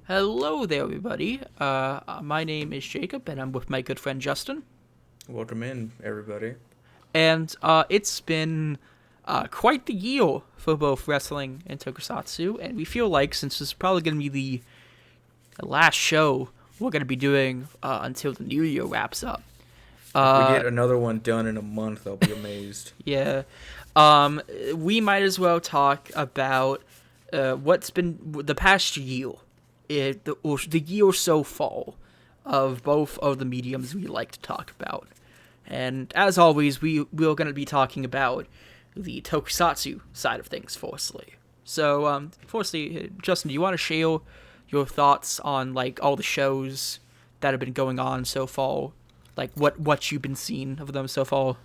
Hello there, everybody. My name is Jacob, and I'm with my good friend Justin. Welcome in, everybody. And it's been quite the year for both wrestling and tokusatsu, and we feel like since this is probably going to be the last show we're going to be doing until the new year wraps up. If we get another one done in a month, I'll be amazed. Yeah. We might as well talk about what's been the past year, the year so far of both of the mediums we like to talk about. And as always, we're going to be talking about the tokusatsu side of things, firstly. So, firstly, Justin, do you want to share your thoughts on like all the shows that have been going on so far? Like what you've been seeing of them so far?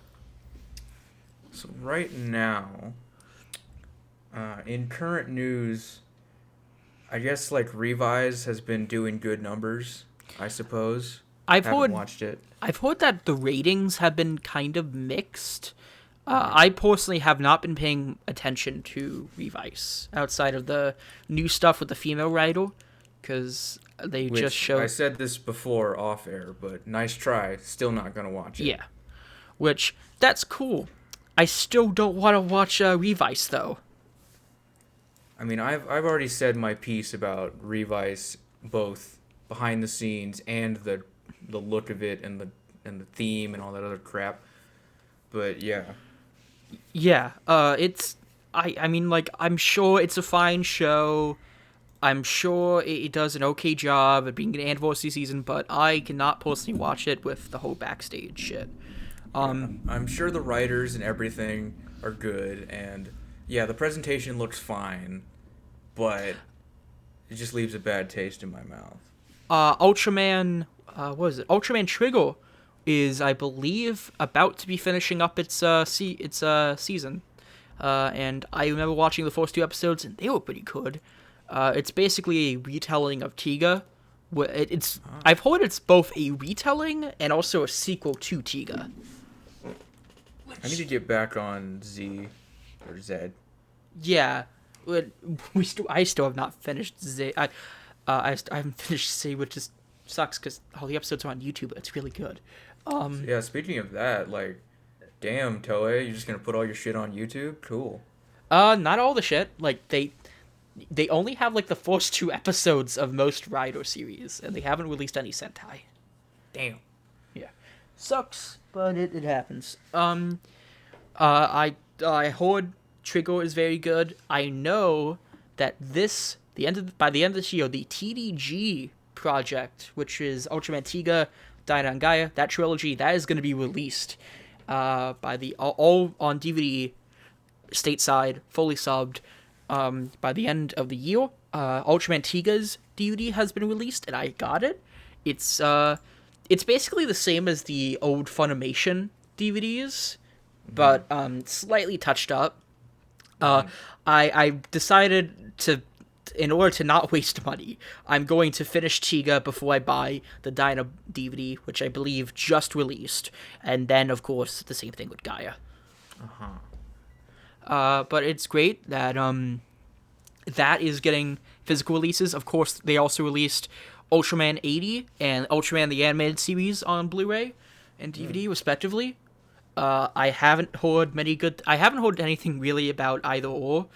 So right now, in current news, I guess like Revise has been doing good numbers, I suppose. Haven't watched it. I've heard that the ratings have been kind of mixed. I personally have not been paying attention to Revise outside of the new stuff with the female writer, because they just showed. I said this before off air, but nice try. Still not gonna watch it. Yeah, which that's cool. I still don't want to watch Revise though. I mean, I've already said my piece about Revise, both behind the scenes and the look of it and the theme and all that other crap. But yeah. Yeah, it's I mean like I'm sure it's a fine show. I'm sure it does an okay job at being an anniversary season, but I cannot personally watch it with the whole backstage shit. I'm sure the writers and everything are good, and yeah, the presentation looks fine, but it just leaves a bad taste in my mouth. Ultraman, what is it? Ultraman Trigger is, I believe, about to be finishing up its season. And I remember watching the first two episodes, and they were pretty good. It's basically a retelling of Tiga. I've heard it's both a retelling and also a sequel to Tiga. I need to get back on Z or Z. Yeah, I still have not finished Z. I haven't finished Z, which just sucks because all the episodes are on YouTube. It's really good. Yeah, speaking of that, like, damn, Toei, you're just gonna put all your shit on YouTube? Cool. Not all the shit. Like they only have like the first two episodes of most Rider series, and they haven't released any Sentai. Damn. Yeah, sucks, but it happens. I heard Trigger is very good. I know that by the end of this year, the TDG project, which is Ultraman Tiga, Dyna and Gaia, that trilogy, that is going to be released by the all on DVD stateside, fully subbed, by the end of the year. Ultraman Tiga's DVD has been released, and I got it. It's basically the same as the old Funimation DVDs, but slightly touched up. I decided to, in order to not waste money, I'm going to finish Tiga before I buy the Dyna DVD, which I believe just released, and then of course the same thing with Gaia. But it's great that that is getting physical releases. Of course, they also released Ultraman 80 and Ultraman the Animated Series on Blu-ray and DVD, respectively. I haven't heard anything really about either or.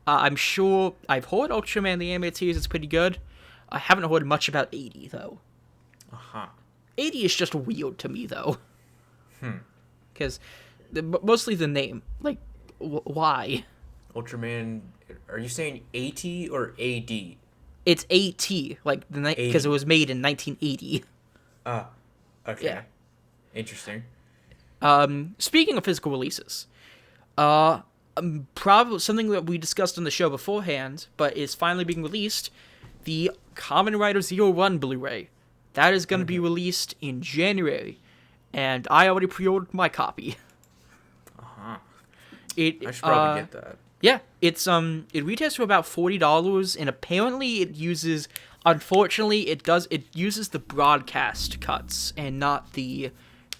I'm sure I've heard Ultraman the Animated Series is pretty good. I haven't heard much about 80, though. 80 is just weird to me, though. Because mostly the name. Like, why? Ultraman, are you saying AT or AD? It's AT, like because it was made in 1980. Okay. Yeah. Interesting. Speaking of physical releases, probably something that we discussed on the show beforehand, but is finally being released, the Kamen Rider Zero One Blu-ray. That is going to be released in January, and I already pre-ordered my copy. I should probably get that. Yeah, it retails for about $40, and apparently it uses the broadcast cuts and not the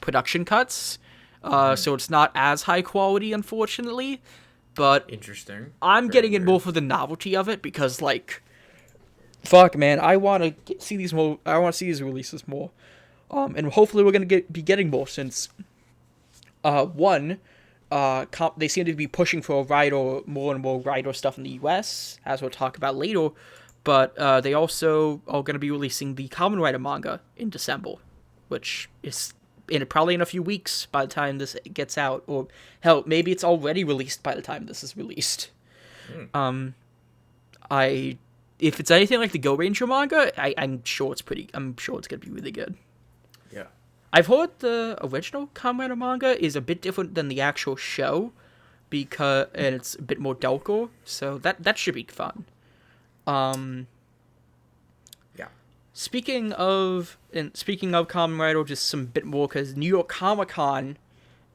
production cuts. So it's not as high quality, unfortunately. But interesting. I'm getting it more for the novelty of it because, like, fuck, man, I want to see these more. I want to see these releases more. And hopefully we're gonna be getting more since, one, they seem to be pushing for more and more Raido stuff in the U.S., as we'll talk about later. But they also are going to be releasing the Kamen Rider manga in December, which is probably in a few weeks by the time this gets out. Or, hell, maybe it's already released by the time this is released. If it's anything like the Go Ranger manga, I'm sure it's going to be really good. Yeah. I've heard the original Kamen Rider manga is a bit different than the actual show, and it's a bit more darker, so that should be fun. Yeah. Speaking of Kamen Rider, just some bit more, because New York Comic Con,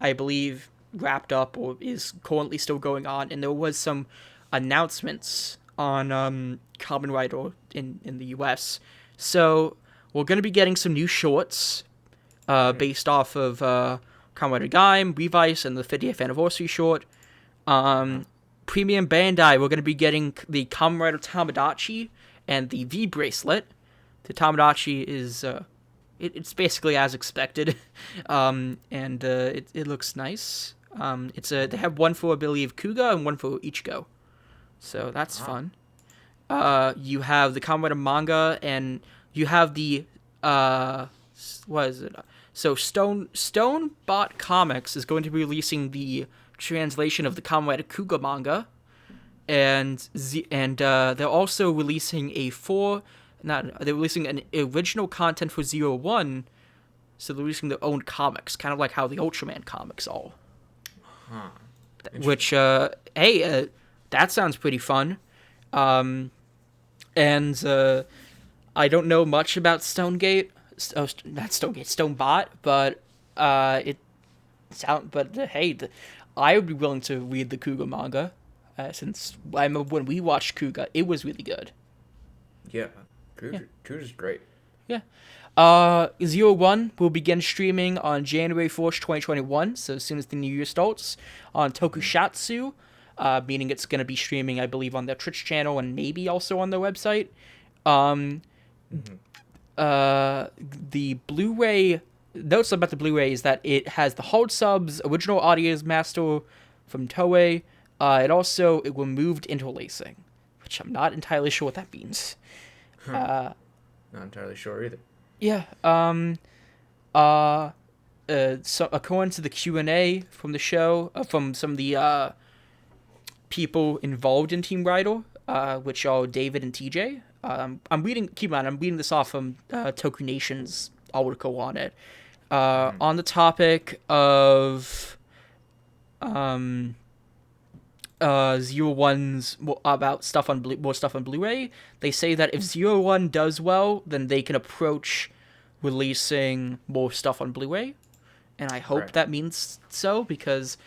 I believe, wrapped up or is currently still going on, and there was some announcements on Kamen Rider in the US. So we're going to be getting some new shorts based off of Kamen Rider Gaim, Revice, and the 50th anniversary short. Premium Bandai, we're going to be getting the Kamen Rider Tamagotchi and the V bracelet. The Tamagotchi is it's basically as expected, and it looks nice. They have one for, I believe, Kuga and one for Ichigo, so that's fun. You have the Kamen Rider manga, and you have the what is it? So Stonebot Comics is going to be releasing the translation of the Kamen Rider Kuga manga, and they're also releasing they're releasing an original content for 01, so they're releasing their own comics, kind of like how the Ultraman comics are. Which that sounds pretty fun. And I don't know much about Stonebot, but I would be willing to read the Kuga manga, since I remember when we watched Kuga, it was really good. Yeah, Kuga's great. Yeah. 01 will begin streaming on January 1st, 2021, so as soon as the new year starts, on Tokushatsu, meaning it's going to be streaming, I believe, on their Twitch channel and maybe also on their website. The Blu-ray notes about the Blu-ray is that it has the hard subs, original audio master from Toei. It removed interlacing, which I'm not entirely sure what that means. Not entirely sure either. Yeah. So according to the Q&A from the show, from some of the people involved in Team Rider, which are David and TJ. I'm reading this off from Toku Nation's article on it. On the topic of 01's about stuff on more stuff on Blu-ray, they say that if 01 does well, then they can approach releasing more stuff on Blu-ray, and I hope that means so, because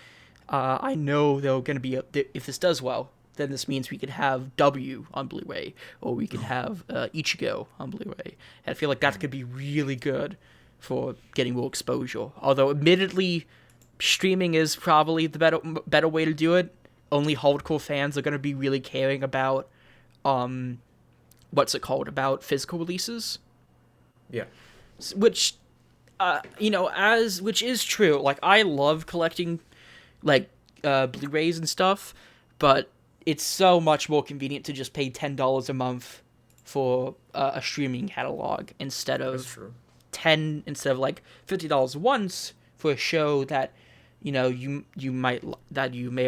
I know they're going to be if this does well, then this means we could have W on Blu-ray, or we could have Ichigo on Blu-ray, and I feel like that could be really good for getting more exposure. Although, admittedly, streaming is probably the better way to do it. Only hardcore fans are going to be really caring about, about physical releases. Yeah. Which is true. Like, I love collecting, like, Blu-rays and stuff, but it's so much more convenient to just pay $10 a month for a streaming catalog instead of like $50 once for a show that you may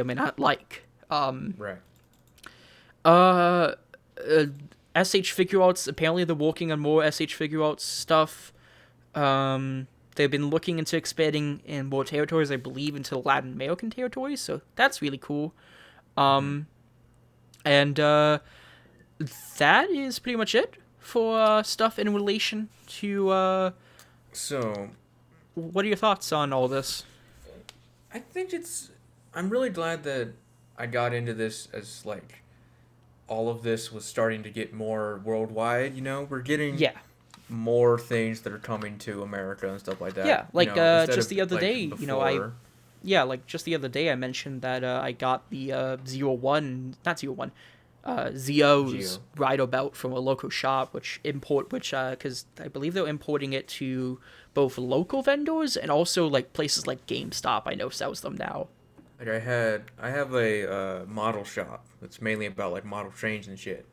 or may not like. SH Figure Arts, apparently they're working on more SH Figure Arts stuff. They've been looking into expanding in more territories, I believe, into Latin American territories, so that's really cool. And that is pretty much it for stuff in relation to So, what are your thoughts on all this? I think I'm really glad that I got into this as, like, all of this was starting to get more worldwide, We're getting more things that are coming to America and stuff like that. Yeah, like, just the other day, just the other day I mentioned that I got the 01, not 01, Zio's Rider belt from a local shop, because I believe they're importing it to both local vendors and also like places like GameStop. I know sells them now. Like I have a model shop that's mainly about like model trains and shit,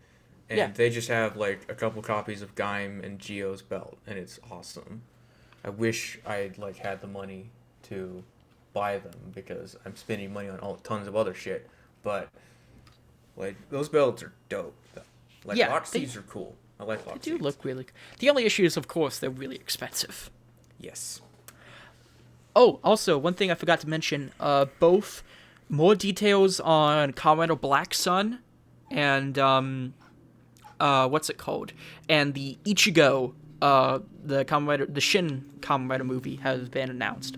and they just have like a couple copies of Gaim and Gio's belt, and it's awesome. I wish I'd like had the money to buy them because I'm spending money on tons of other shit, but like those belts are dope. Like Loxies are cool. I like Loxies. They do look really. The only issue is, of course, they're really expensive. Yes. Oh, also, one thing I forgot to mention, both more details on Kamen Rider Black Sun and, what's it called? And the Ichigo, the Shin Kamen Rider movie has been announced.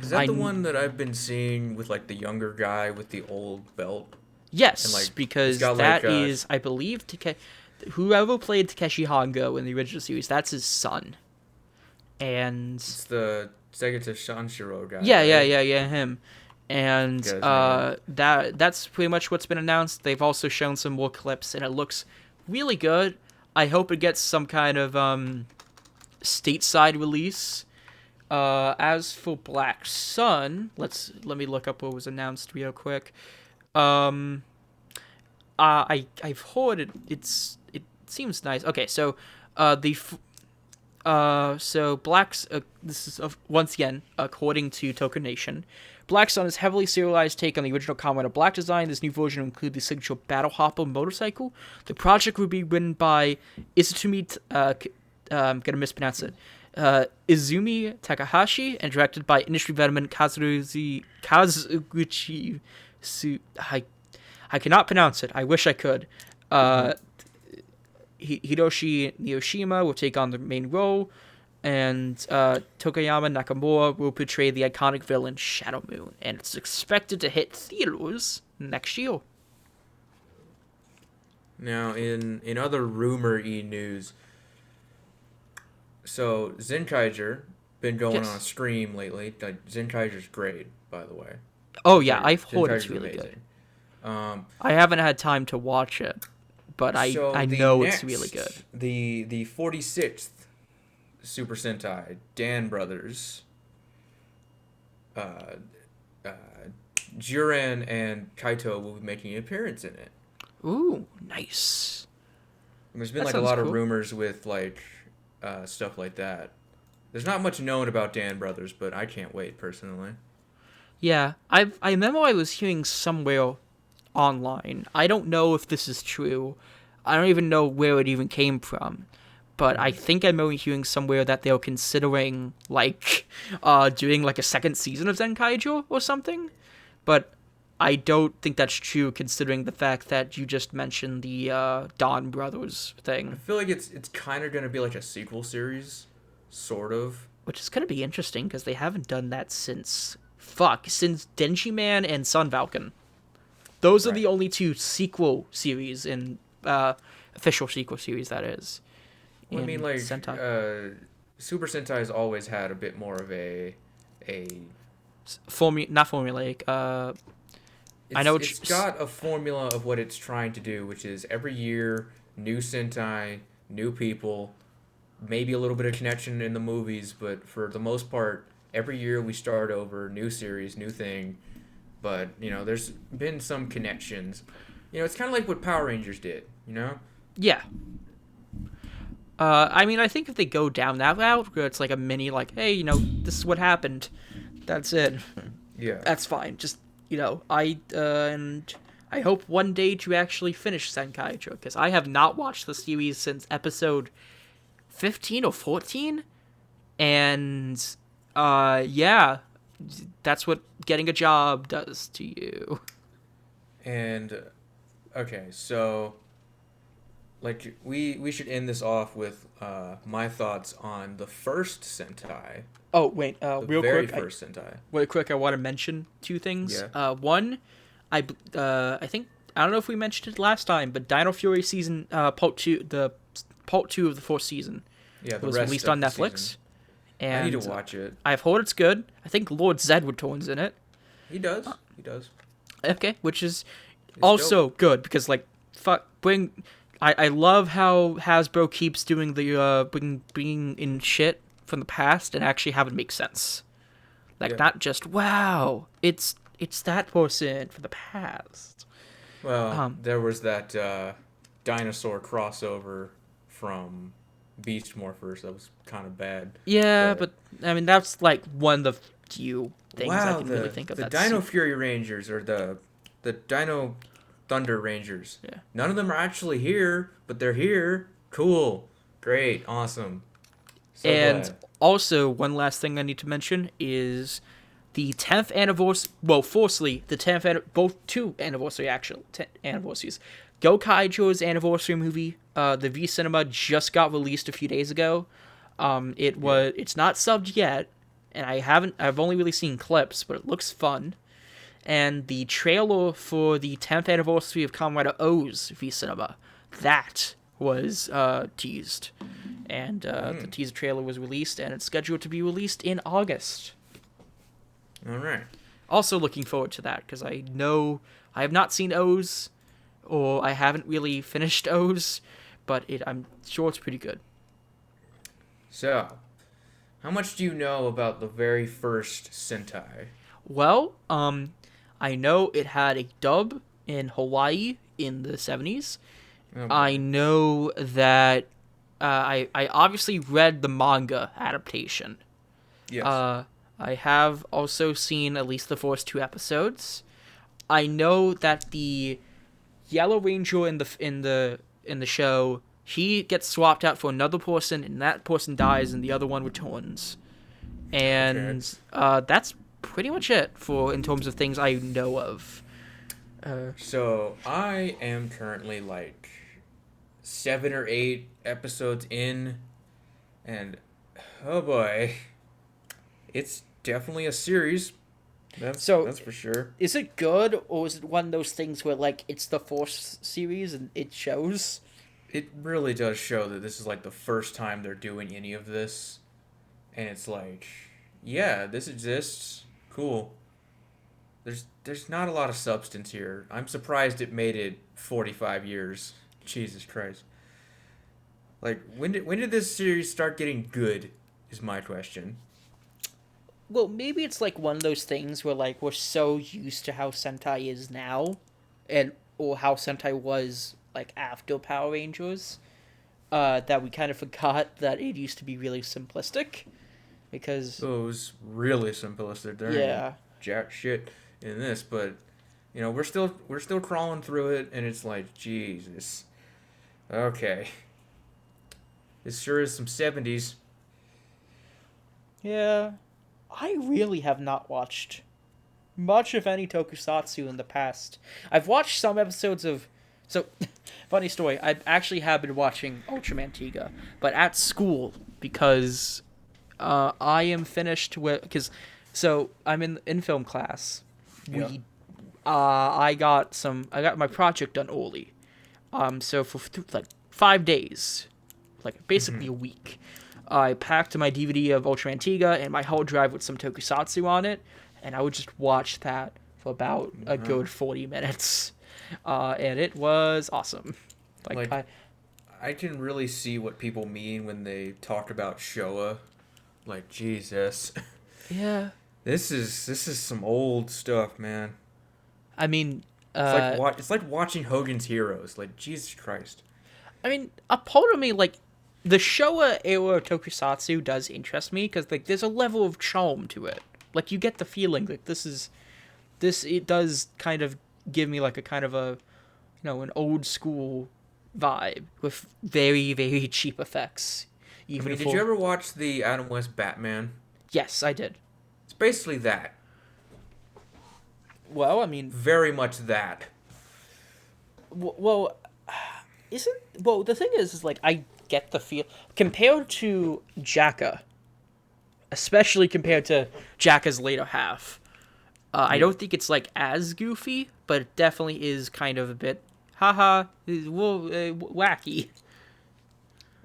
Is that the one that I've been seeing with, like, the younger guy with the old belt? Yes, and, like, because that is, I believe, whoever played Takeshi Hongo in the original series, that's his son. And it's the Segata Shanshiro guy. Yeah, him. And that's pretty much what's been announced. They've also shown some more clips, and it looks really good. I hope it gets some kind of stateside release. As for Black Sun, let me look up what was announced real quick. I've heard it seems nice. Okay, so this is once again according to Toku Nation. Black Sun is heavily serialized take on the original Kamen Rider Black design. This new version will include the signature Battle Hopper motorcycle. The project will be written by Izumi, I'm gonna mispronounce it, Izumi Takahashi, and directed by industry veteran Kazuguchi. I cannot pronounce it. I wish I could. Hiroshi Niyoshima will take on the main role, and Tokayama Nakamura will portray the iconic villain Shadow Moon, and it's expected to hit theaters next year. Now, in other rumor-y news, so Zenkaiger been going on a stream lately. Like, Zenkaiger's great, by the way. Oh yeah, I've heard it's really good. I haven't had time to watch it, but I know it's really good. The 46th Super Sentai, Dan Brothers, Juran and Kaito will be making an appearance in it. Ooh, nice. There's been like a lot of rumors with like stuff like that. There's not much known about Dan Brothers, but I can't wait personally. Yeah, I remember I was hearing somewhere online. I don't know if this is true. I don't even know where it even came from. But I think I'm only hearing somewhere that they're considering, like, doing, like, a second season of Zenkaijo or something. But I don't think that's true, considering the fact that you just mentioned the Don Brothers thing. I feel like it's kind of going to be like a sequel series, sort of. Which is going to be interesting, because they haven't done that since Denji Man and Sun Falcon. Those are the only two sequel series in, official sequel series, that is. Well, I mean, like, Sentai. Super Sentai's always had a bit more of a not formulaic. I know it's got a formula of what it's trying to do, which is every year, new Sentai, new people, maybe a little bit of connection in the movies, but for the most part, every year we start over, new series, new thing. But, you know, there's been some connections. You know, it's kind of like what Power Rangers did, you know? Yeah. I mean, I think if they go down that route, where it's like a mini, like, hey, you know, this is what happened. That's it. Yeah. That's fine. Just, you know, and I hope one day to actually finish Zenkaijo, because I have not watched the series since episode 15 or 14. And, yeah, that's what getting a job does to you. And, okay, so, like, we should end this off with my thoughts on the first Sentai. Oh, wait, real very quick. First Sentai. Real quick, I want to mention two things. Yeah. One, I think, I don't know if we mentioned it last time, but Dino Fury season, part 2 of the fourth season. Yeah, was released on Netflix. Season. And I need to watch it. I've heard it's good. I think Lord Zed returns in it. He does. He does. Okay, which is also dope. Good, because, like, fuck, I love how Hasbro keeps doing the bringing in shit from the past and actually have it make sense. Like, not just, wow, it's that person from the past. Well, there was that dinosaur crossover from Beast Morphers that was kind of bad. Yeah, but I mean, that's like one of the few things I Wow, can really think of. the That's Dino Fury Rangers or the Dino Thunder Rangers. Yeah. None of them are actually here, but they're here. Cool. Great. Awesome. So And glad. also, one last thing I need to mention is the 10th anniversary. Well, firstly, the 10th both two anniversary actual anniversaries. Go Kaijo's anniversary movie, the V Cinema, just got released a few days ago. It's not subbed yet, and I've only really seen clips, but it looks fun. And the trailer for the 10th anniversary of Kamen Rider O's V Cinema, that was teased. And the teaser trailer was released, and it's scheduled to be released in August. All right. Also looking forward to that, because I know I have not seen O's, or I haven't really finished O's, but I'm sure it's pretty good. So, how much do you know about the very first Sentai? Well, I know it had a dub in Hawaii in the 70s. Oh, I know that I obviously read the manga adaptation. yes. I have also seen at least the first 2 episodes. I know that the Yellow Ranger in the show, he gets swapped out for another person, and that person dies, and the other one returns. And that's pretty much it in terms of things I know of. So I am currently like 7 or 8 episodes in, and oh boy, it's definitely a series. That's for sure. Is it good, or is it one of those things where like it's the first series and it shows? It really does show that this is like the first time they're doing any of this, and it's like, yeah, this exists. Cool. There's not a lot of substance here. I'm surprised it made it 45 years. Jesus Christ. Like, when did this series start getting good? Is my question. Well, maybe it's like one of those things where like we're so used to how Sentai is now, or how Sentai was like after Power Rangers, that we kind of forgot that it used to be really simplistic, because So it was really simplistic. There ain't jack shit in this, but you know we're still crawling through it, and it's like Jesus. Okay. This sure is some 70s. yeah, I really have not watched much of any tokusatsu in the past. I've watched some episodes of. So, funny story, I actually have been watching Ultraman Tiga, but at school, because I am finished with. So, I'm in film class. Yeah. I got my project done early. So for like 5 days, like basically a week, I packed my DVD of Ultraman Tiga and my hard drive with some tokusatsu on it, and I would just watch that for about a good 40 minutes. And it was awesome. I can really see what people mean when they talk about Showa. Like, Jesus. Yeah. This is some old stuff, man. I mean, It's like watching Hogan's Heroes. Like, Jesus Christ. I mean, a part of me, like, the Showa era tokusatsu does interest me, because, like, there's a level of charm to it. Like, you get the feeling, like, it does kind of give me, like, a kind of a, an old school vibe with very, very cheap effects. Did you ever watch the Adam West Batman? Yes, I did. It's basically that. Well, I mean... Very much that. Well, the thing is like, I get the feel... Compared to Jacka, especially compared to Jacka's later half, I don't think it's, like, as goofy, but it definitely is kind of a bit, wacky.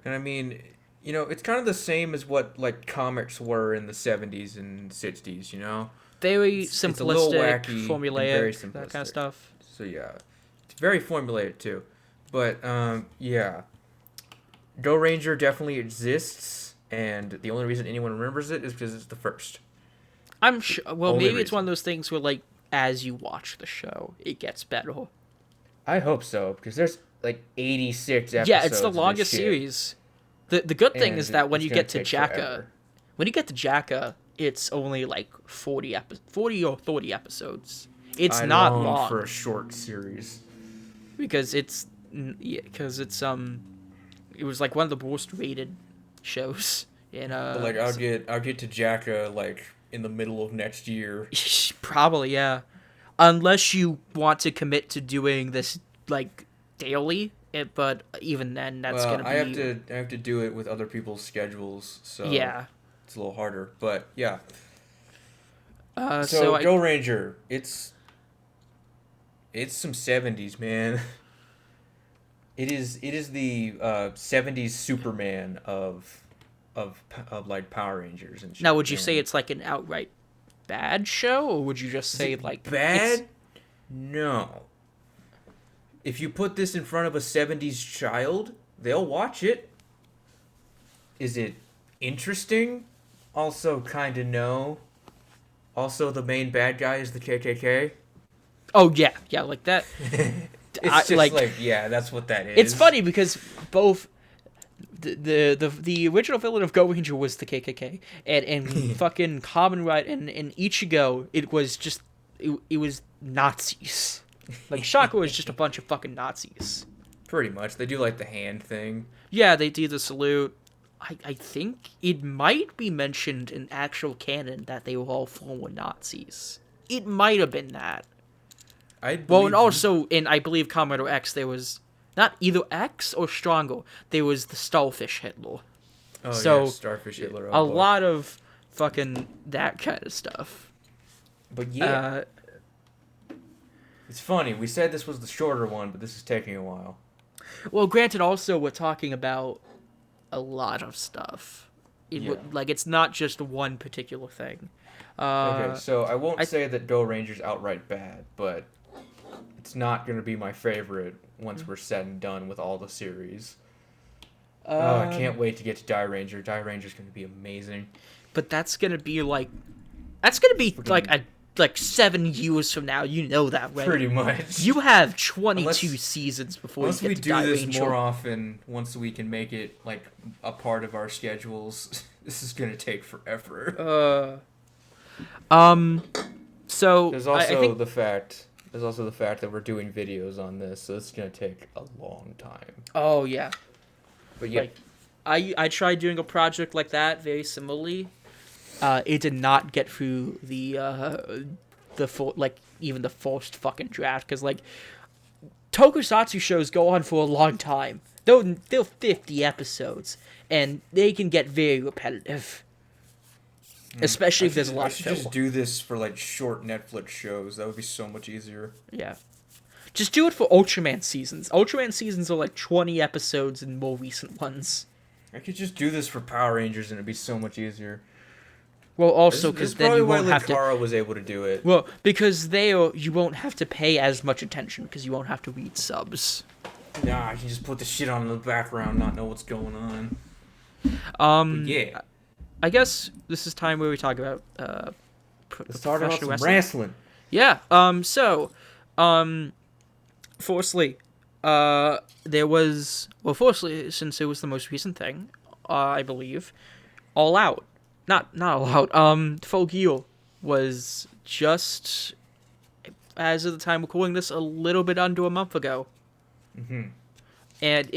And I mean, it's kind of the same as what, like, comics were in the 70s and 60s, Very it's simplistic, a little wacky, formulaic, very simplistic. that kind of stuff. So, yeah. It's very formulated, too. But yeah, Go Ranger definitely exists, and the only reason anyone remembers it is because it's the first. I'm sure. Well, Only maybe it's one of reason. those things where, like, as you watch the show, it gets better. I hope so, because there's like 86 Yeah, it's the episodes of this longest shit, series. The good thing is and that when it's you gonna get to take Jacka, forever. it's only like 40 or 30 episodes. It's I not long for long a short series. because it was like one of the most rated shows in But like I'll get to Jacka like in the middle of next year. probably, yeah. Unless you want to commit to doing this like daily, but even then that's Well, gonna be I have to do it with other people's schedules, so yeah. it's a little harder. But yeah. So So Go Ranger, it's some 70s, man. It is the 70s Superman of like Power Rangers and now shit, would you say man. it's like an outright bad show, or would you just Is say it like it's bad? No. If you put this in front of a 70s child, they'll watch it. Is it interesting? Also kind of no. Also the main bad guy is the KKK. oh yeah like that. It's just Like like, yeah, that's what that it's is. funny because both the original villain of Go Ranger was the KKK, and fucking Kamen Rider and Ichigo it was Nazis. Like Shaka was just a bunch of fucking Nazis. Pretty much. They do like the hand thing. Yeah, they do the salute. I think it might be mentioned in actual canon that they were all former Nazis. It might have been that. I Well, and believe you. also in I believe Commodore X there was not either X or Stronger. There was the Starfish Hitler. Oh So yeah, Starfish Hitler. a Oh boy. lot of fucking that kind of stuff. But yeah, Uh, it's funny. We said this was the shorter one, but this is taking a while. well, granted, also we're talking about a lot of stuff. Yeah. Like it's not just one particular thing. Okay, so I won't I- say that Go Ranger's outright bad, but it's not going to be my favorite once we're said and done with all the series. Oh, I can't wait to get to Die Ranger. Die Ranger's going to be amazing. But that's gonna be like like 7 years from now. You know that, right? Pretty much. You have 22 Unless- seasons before Once you we get to do Die this Ranger. more often, once we can make it like a part of our schedules, this is going to take forever. So There's I also think the fact that we're doing videos on this, so it's gonna take a long time. oh yeah, But yeah, like I tried doing a project like that very similarly. It did not get through the full, like even the first fucking draft because like tokusatsu shows go on for a long time. They're 50 episodes and they can get very repetitive. Especially if there's a lot I of should filler. just do this for like short Netflix shows. That would be so much easier. Yeah. Just do it for Ultraman seasons. Ultraman seasons are like 20 episodes in more recent ones. I could just do this for Power Rangers, and it'd be so much easier. Well, also This because is then probably you why won't have to. Lucara was able to do it. Well, because you won't have to pay as much attention because you won't have to read subs. Nah, I can just put the shit on in the background, not know what's going on. But yeah, I guess this is time where we talk about let's talk about professional some wrestling. wrestling. Yeah. Firstly, there was firstly since it was the most recent thing, I believe, All Out. Not All Out. Full Gear was just as of the time we're recording this a little bit under a month ago. Mm-hmm. And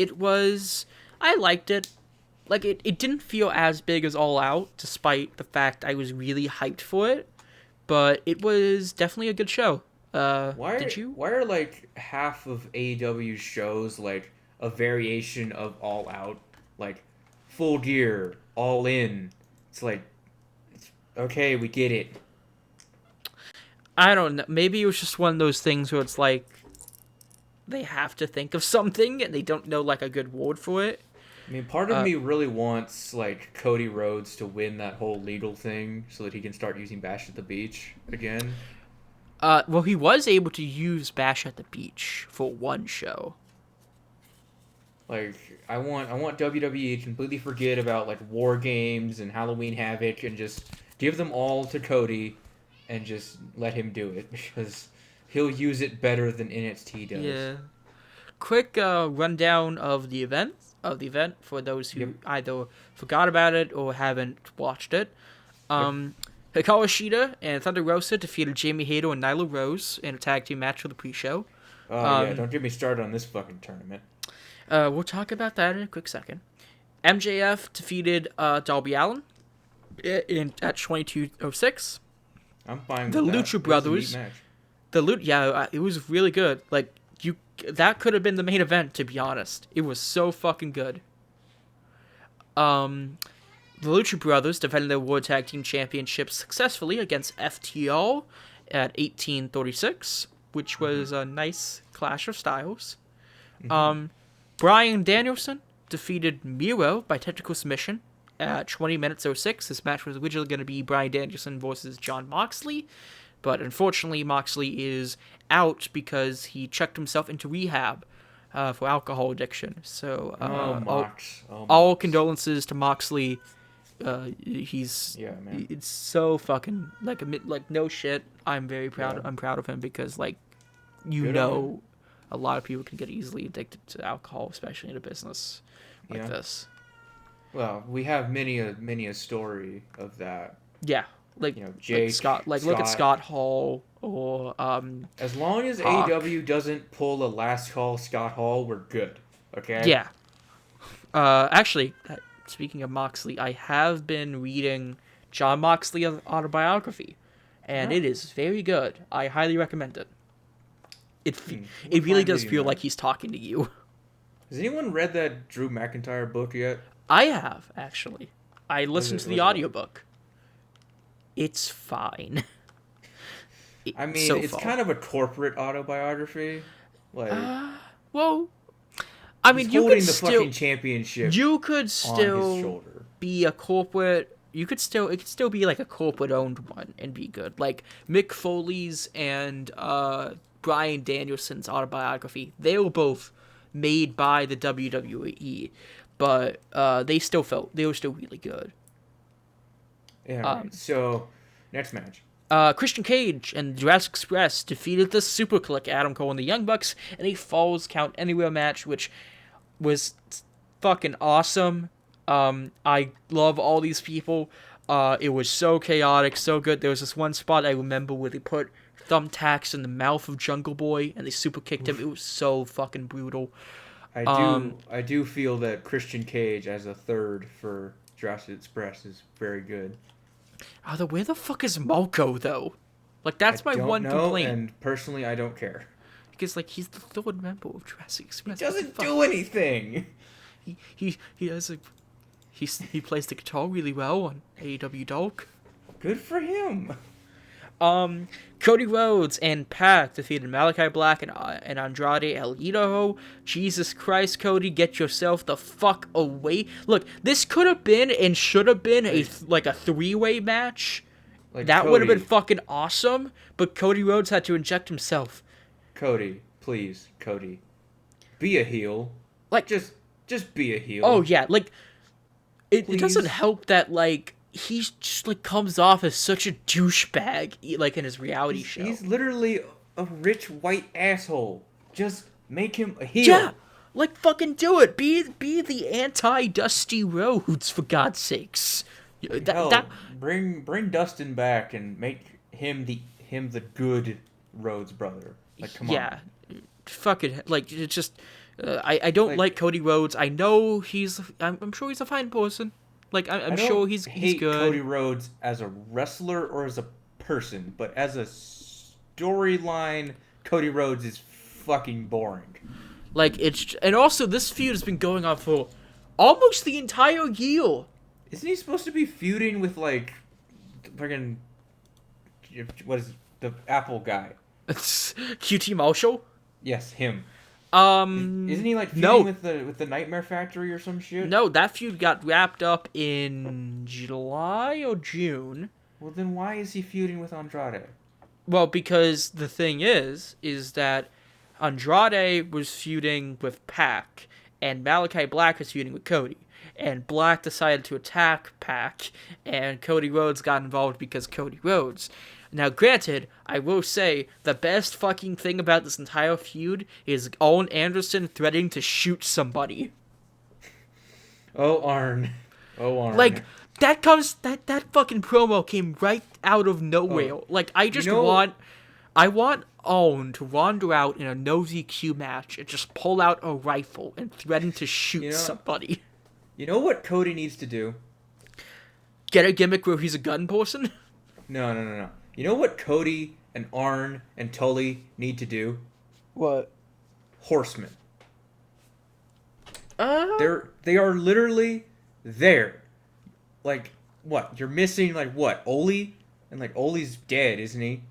I liked it. Like, it didn't feel as big as All Out, despite the fact I was really hyped for it. But it was definitely a good show. Did you? Why are like half of AEW's shows like a variation of All Out, like Full Gear, All In? It's like, okay, we get it. I don't know. Maybe it was just one of those things where it's like, they have to think of something, and they don't know, like, a good word for it. I mean, part of me really wants like Cody Rhodes to win that whole legal thing so that he can start using Bash at the Beach again. Well, he was able to use Bash at the Beach for one show. Like, I want WWE to completely forget about like War Games and Halloween Havoc and just give them all to Cody, and just let him do it because he'll use it better than NXT does. Yeah. Quick rundown of the event for those Yep. who either forgot about it or haven't watched it. Um, Hikaru Shida and Thunder Rosa defeated Jamie Hayter and Nyla Rose in a tag team match for the pre-show. Oh yeah, don't get me started on this fucking tournament. We'll talk about that in a quick second. MJF defeated Darby Allin at 22:06. I'm fine with The that. Lucha It was a Brothers. neat match. It was really good. Like that could have been the main event, to be honest. It was so fucking good. The Lucha Brothers defended their World Tag Team Championships successfully against FTR at 18:36, which was a nice clash of styles. Bryan Danielson defeated Miro by technical submission at 20 minutes 06. This match was originally going to be Bryan Danielson versus Jon Moxley, but unfortunately Moxley is out because he checked himself into rehab for alcohol addiction. So all condolences to Moxley. He's man. It's so fucking like no shit. I'm very proud. Yeah. I'm proud of him because like Good on him. a lot of people can get easily addicted to alcohol, especially in a business like Yeah. this. Well, we have many a story of that. Yeah, like Jake, like Scott. Like look at Scott Hall or As long as Hawk. AEW doesn't pull a last call Scott Hall, we're good. Okay. Yeah. Actually, speaking of Moxley, I have been reading John Moxley's autobiography, and it is very good. I highly recommend it. It really does feel like he's talking to you. Has anyone read that Drew McIntyre book yet? I have, actually. I listened to the was it audiobook. It's fine. I mean, it's kind of a corporate autobiography. Like, well, I mean, he's you holding could the still fucking championship you could on his still shoulder. be a corporate. It could still be like a corporate owned one and be good. Like Mick Foley's and Bryan Danielson's autobiography. They were both made by the WWE, but they were still really good. Yeah. Right. So, next match. Christian Cage and Jurassic Express defeated the Super Clique, Adam Cole and the Young Bucks, in a Falls Count Anywhere match, which was fucking awesome. I love all these people. It was so chaotic, so good. There was this one spot I remember where they put thumbtacks in the mouth of Jungle Boy and they super kicked him. It was so fucking brutal. I do feel that Christian Cage as a third for Jurassic Express is very good. Where the fuck is Malco though? Like that's my one complaint. And personally, I don't care. Because like he's the third member of Jurassic Express. He doesn't do anything. He has a he plays the guitar really well on AEW Dark. Good for him. Cody Rhodes and Pac defeated Malachi Black and Andrade El Idolo. Jesus Christ, Cody, get yourself the fuck away. Look, this could have been and should have been a three-way match. Like that would have been fucking awesome, but Cody Rhodes had to inject himself. Cody, please, Cody. Be a heel. Like just be a heel. Oh yeah, like it doesn't help that like he just like comes off as such a douchebag like in his reality show. He's literally a rich white asshole. Just make him a heel. Yeah, like fucking do it. Be the anti-Dusty Rhodes for God's sakes. Bring Dustin back and make him the good Rhodes brother. Like come on. Yeah, fuck it. Like it's just I don't like Cody Rhodes. I know I'm sure he's a fine person. Like I'm sure he's good. Cody Rhodes as a wrestler or as a person, but as a storyline, Cody Rhodes is fucking boring. Like and also this feud has been going on for almost the entire year. Isn't he supposed to be feuding with like fucking what is it, the Apple guy? QT Marshall? Yes, him. Isn't he like feuding with the Nightmare Factory or some shit? No, that feud got wrapped up in July or June. Well, then why is he feuding with Andrade? Well, because the thing is that Andrade was feuding with Pac, and Malachi Black was feuding with Cody. And Black decided to attack Pac, and Cody Rhodes got involved because Cody Rhodes. Now, granted, I will say the best fucking thing about this entire feud is Owen Anderson threatening to shoot somebody. Oh, Arn. Like, that fucking promo came right out of nowhere. Like, I just want Owen to wander out in a no DQ match and just pull out a rifle and threaten to shoot somebody. You know what Cody needs to do? Get a gimmick where he's a gun person? No. You know what Cody and Arn and Tully need to do? What? Horsemen. They are literally there. Like, what? You're missing, like, what? Oli? And, like, Oli's dead, isn't he?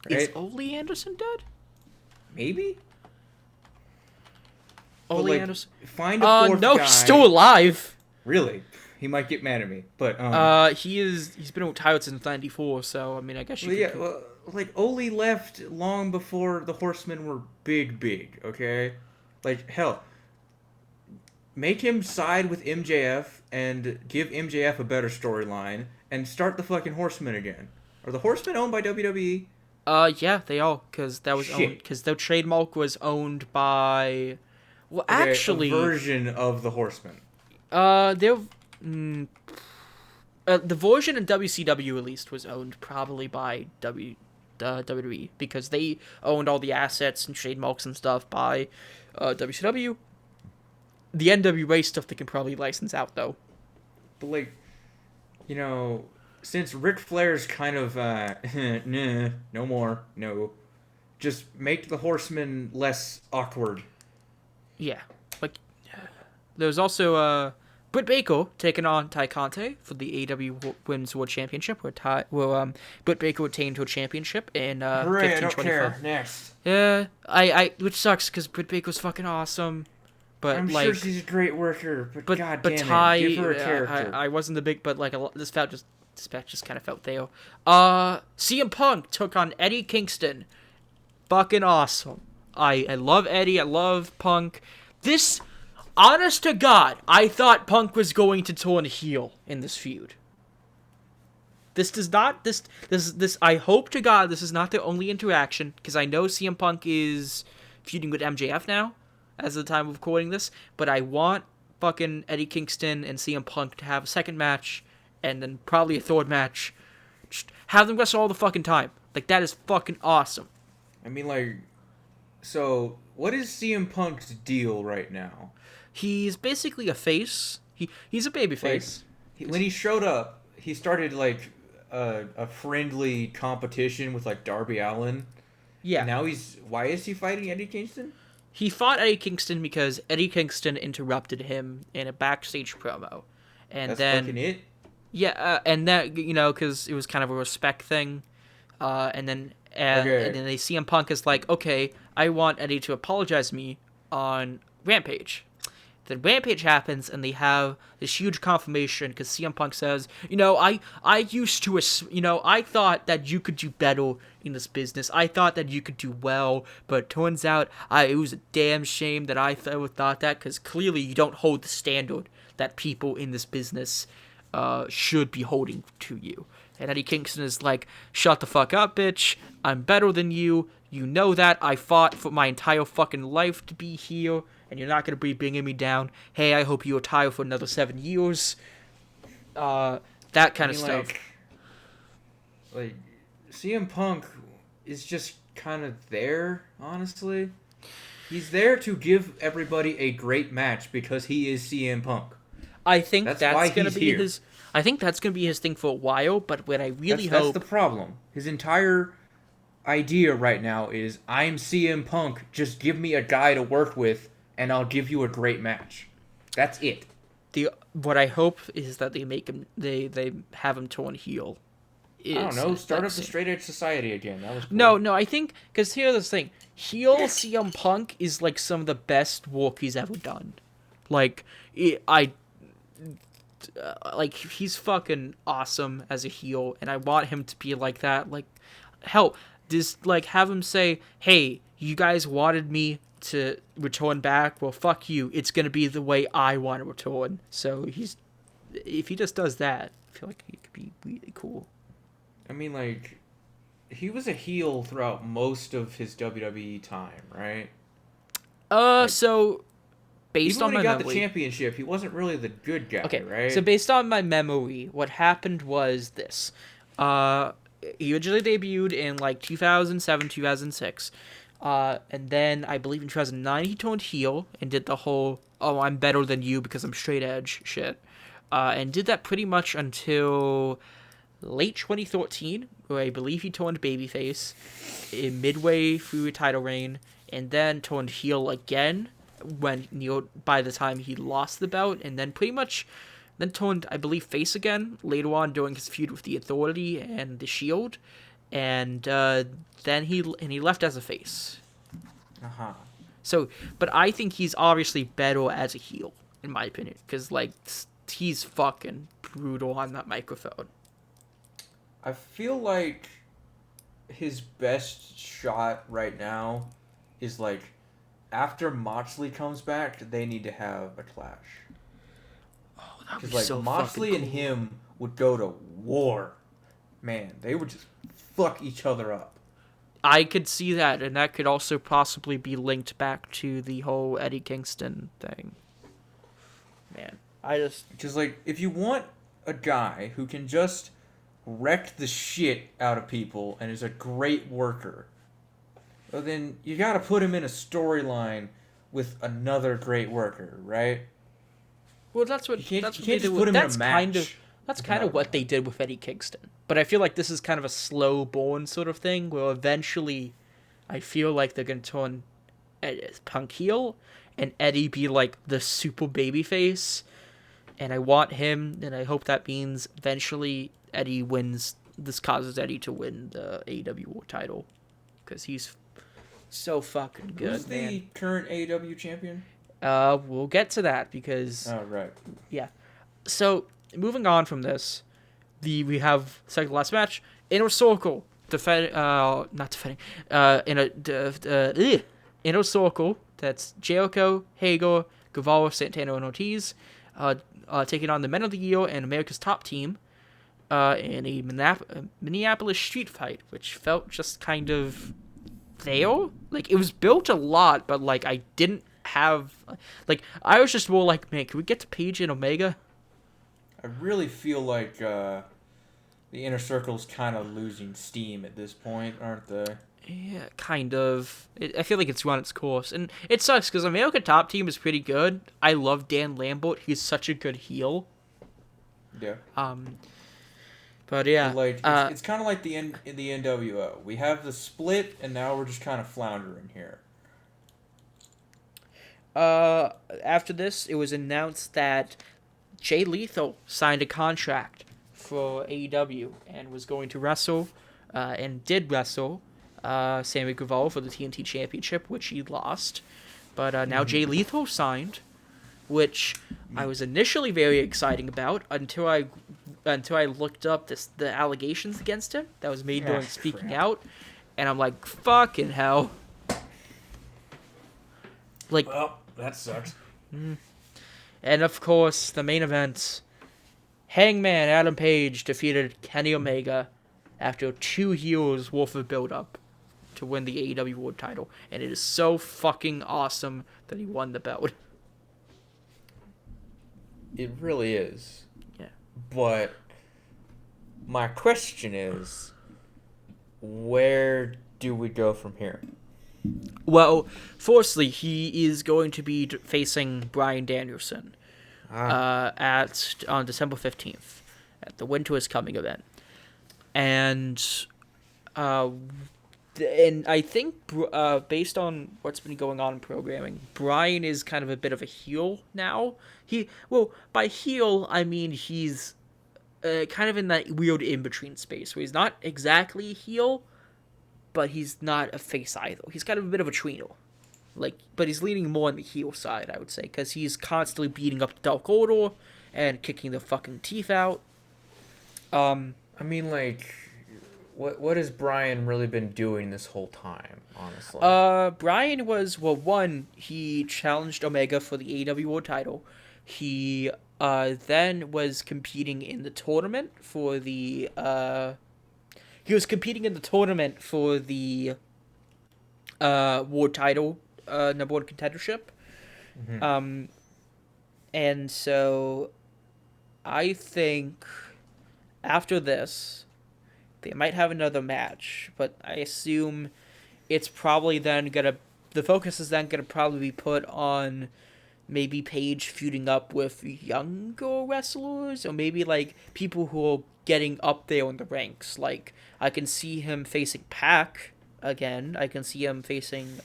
Right? Is Ole Anderson dead? Maybe? Ole Anderson? Find a fourth no, guy. he's still alive. Really? He might get mad at me, but, he's been retired since 94, so, I mean, I guess you could... Well, like, Oli left long before the Horsemen were big, okay? Like, hell... Make him side with MJF and give MJF a better storyline and start the fucking Horsemen again. Are the Horsemen owned by WWE? Yeah, they are, because that was owned, because their trademark was owned by... Well, Okay, actually... a version of the Horsemen. The version in WCW, at least, was owned probably by WWE, because they owned all the assets and trademarks and stuff by WCW. The NWA stuff they can probably license out, though. But, like, you know, since Ric Flair's kind of, nah, no more, no. Just make the Horsemen less awkward. Yeah. Like, there's also, Britt Baker taking on Ty Conte for the AEW Women's World Championship, where Britt Baker retained her championship in, Hooray, I don't care. Next. Yeah, which sucks, because Britt Baker's fucking awesome. But, I'm like, sure she's a great worker, but god damn Ty, it, give her a character. I wasn't the big, but like this match just kind of felt there. CM Punk took on Eddie Kingston. Fucking awesome. I love Eddie. I love Punk. This, honest to God, I thought Punk was going to turn heel in this feud. This does not. This. I hope to God this is not their only interaction, because I know CM Punk is feuding with MJF now, as of the time of recording this, but I want fucking Eddie Kingston and CM Punk to have a second match, and then probably a third match. Just have them wrestle all the fucking time. Like, that is fucking awesome. I mean, like, so, what is CM Punk's deal right now? He's basically a face. He's a baby face. When he showed up, he started, like, a friendly competition with, like, Darby Allin. Yeah. And now why is he fighting Eddie Kingston? He fought Eddie Kingston because Eddie Kingston interrupted him in a backstage promo. And That's then... fucking it? Yeah, and that, you know, because it was kind of a respect thing. And then they CM Punk is like, okay, I want Eddie to apologize to me on Rampage. Then Rampage happens, and they have this huge confirmation, because CM Punk says, you know, I used to, you know, I thought that you could do better in this business. I thought that you could do well, but it turns out it was a damn shame that I thought that, because clearly you don't hold the standard that people in this business should be holding to you. And Eddie Kingston is like, shut the fuck up, bitch. I'm better than you. You know that. I fought for my entire fucking life to be here, and you're not going to be bringing me down. Hey, I hope you retire for another 7 years. That kind of stuff. Like, CM Punk is just kind of there, honestly. He's there to give everybody a great match because he is CM Punk. I think that's going to be here. his... I think that's going to be his thing for a while, but what I really hope... That's the problem. His entire idea right now is, I'm CM Punk, just give me a guy to work with, and I'll give you a great match. That's it. What I hope is that they make him... They have him turn heel. I don't know, start up the Straight Edge Society again. That was cool. No, I think... Because here's the thing. Heel CM Punk is, like, some of the best work he's ever done. Like, like, he's fucking awesome as a heel, and I want him to be like that. Like, hell, just, like, have him say, hey, you guys wanted me to return back, well, fuck you. It's gonna be the way I want to return. So if he just does that, I feel like he could be really cool. I mean, like, he was a heel throughout most of his WWE time, right? So based even on when my he got memory, the championship, he wasn't really the good guy, okay, right? so based on my memory, what happened was this. He originally debuted in like 2007, 2006. And then I believe in 2009 he turned heel and did the whole, oh, I'm better than you because I'm straight edge shit. And did that pretty much until late 2013, where I believe he turned babyface in midway through a title reign, and then turned heel again when, by the time he lost the belt, and then pretty much then turned, I believe, face again later on during his feud with the Authority and the Shield, and then he left as a face. Uh-huh. So, but I think he's obviously better as a heel, in my opinion, because like he's fucking brutal on that microphone. I feel like his best shot right now is like after Moxley comes back, they need to have a clash. Oh, that would Because be like so Moxley fucking and cool. him would go to war. Man, they would just fuck each other up. I could see that, and that could also possibly be linked back to the whole Eddie Kingston thing. Man, Because like if you want a guy who can just wreck the shit out of people and is a great worker, well then you gotta put him in a storyline with another great worker, right? well, that's what You can't they just did put with, him in a that's match. kind of what they did with Eddie Kingston. But I feel like this is kind of a slow burn sort of thing, where eventually, I feel like they're gonna turn Punk heel, and Eddie be like the super babyface, and I want him, and I hope that means eventually Eddie wins. This causes Eddie to win the AEW World title, because he's so fucking good. Who's the current AEW champion? We'll get to that because Oh right. yeah. So moving on from this, we have second to last match, Inner Circle not defending Inner Circle. That's Jericho, Hager, Guevara, Santana, and Ortiz, taking on the Men of the Year and America's Top Team, in a Minneapolis street fight, which felt just kind of there. Like, it was built a lot, but like I didn't have, like, I was just more like, man, can we get to Paige and Omega? I really feel like the Inner Circle's kind of losing steam at this point, aren't they? Yeah, kind of. I feel like it's run its course. And it sucks, because America Top Team is pretty good. I love Dan Lambert. He's such a good heel. Yeah. But yeah. But like, it's kind of like the NWO. We have the split, and now we're just kind of floundering here. After this, it was announced that Jay Lethal signed a contract for AEW and was going to wrestle, and did wrestle, Sammy Guevara for the TNT Championship, which he lost. But now Jay Lethal signed, which I was initially very exciting about until I looked up the allegations against him that was made during Speaking crap. Out, and I'm like, fucking hell. Like, Well, that sucks. and of course, the main event, Hangman Adam Page defeated Kenny Omega after 2 years worth of build-up to win the AEW World title, and it is so fucking awesome that he won the belt. It really is. Yeah. But my question is, where do we go from here? Well, firstly, he is going to be facing Bryan Danielson on December 15th at the Winter is Coming event. And I think based on what's been going on in programming, Bryan is kind of a bit of a heel now. By heel, I mean he's kind of in that weird in-between space where he's not exactly a heel, but he's not a face either. He's kind of a bit of a tweener. But he's leaning more on the heel side, I would say, because he's constantly beating up the Dark Order and kicking the fucking teeth out. I mean, like, what has Brian really been doing this whole time, honestly? Brian was, well, one, he challenged Omega for the AEW World title. He then was competing in the tournament for the world title, number one contendership. Mm-hmm. And so I think after this, they might have another match, but I assume it's probably then gonna, the focus is then gonna probably be put on maybe Paige feuding up with younger wrestlers, or maybe like people who are getting up there in the ranks. Like I can see him facing Pac again. I can see him facing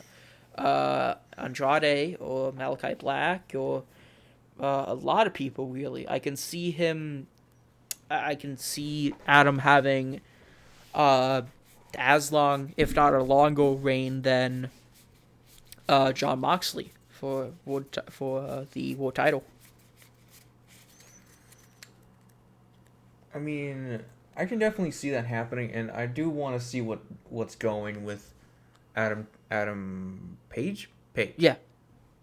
Andrade or Malachi Black or a lot of people really. I can see him. I can see Adam having as long, if not a longer reign than John Moxley for the world title. I mean, I can definitely see that happening, and I do want to see what's going with Adam Page. Yeah.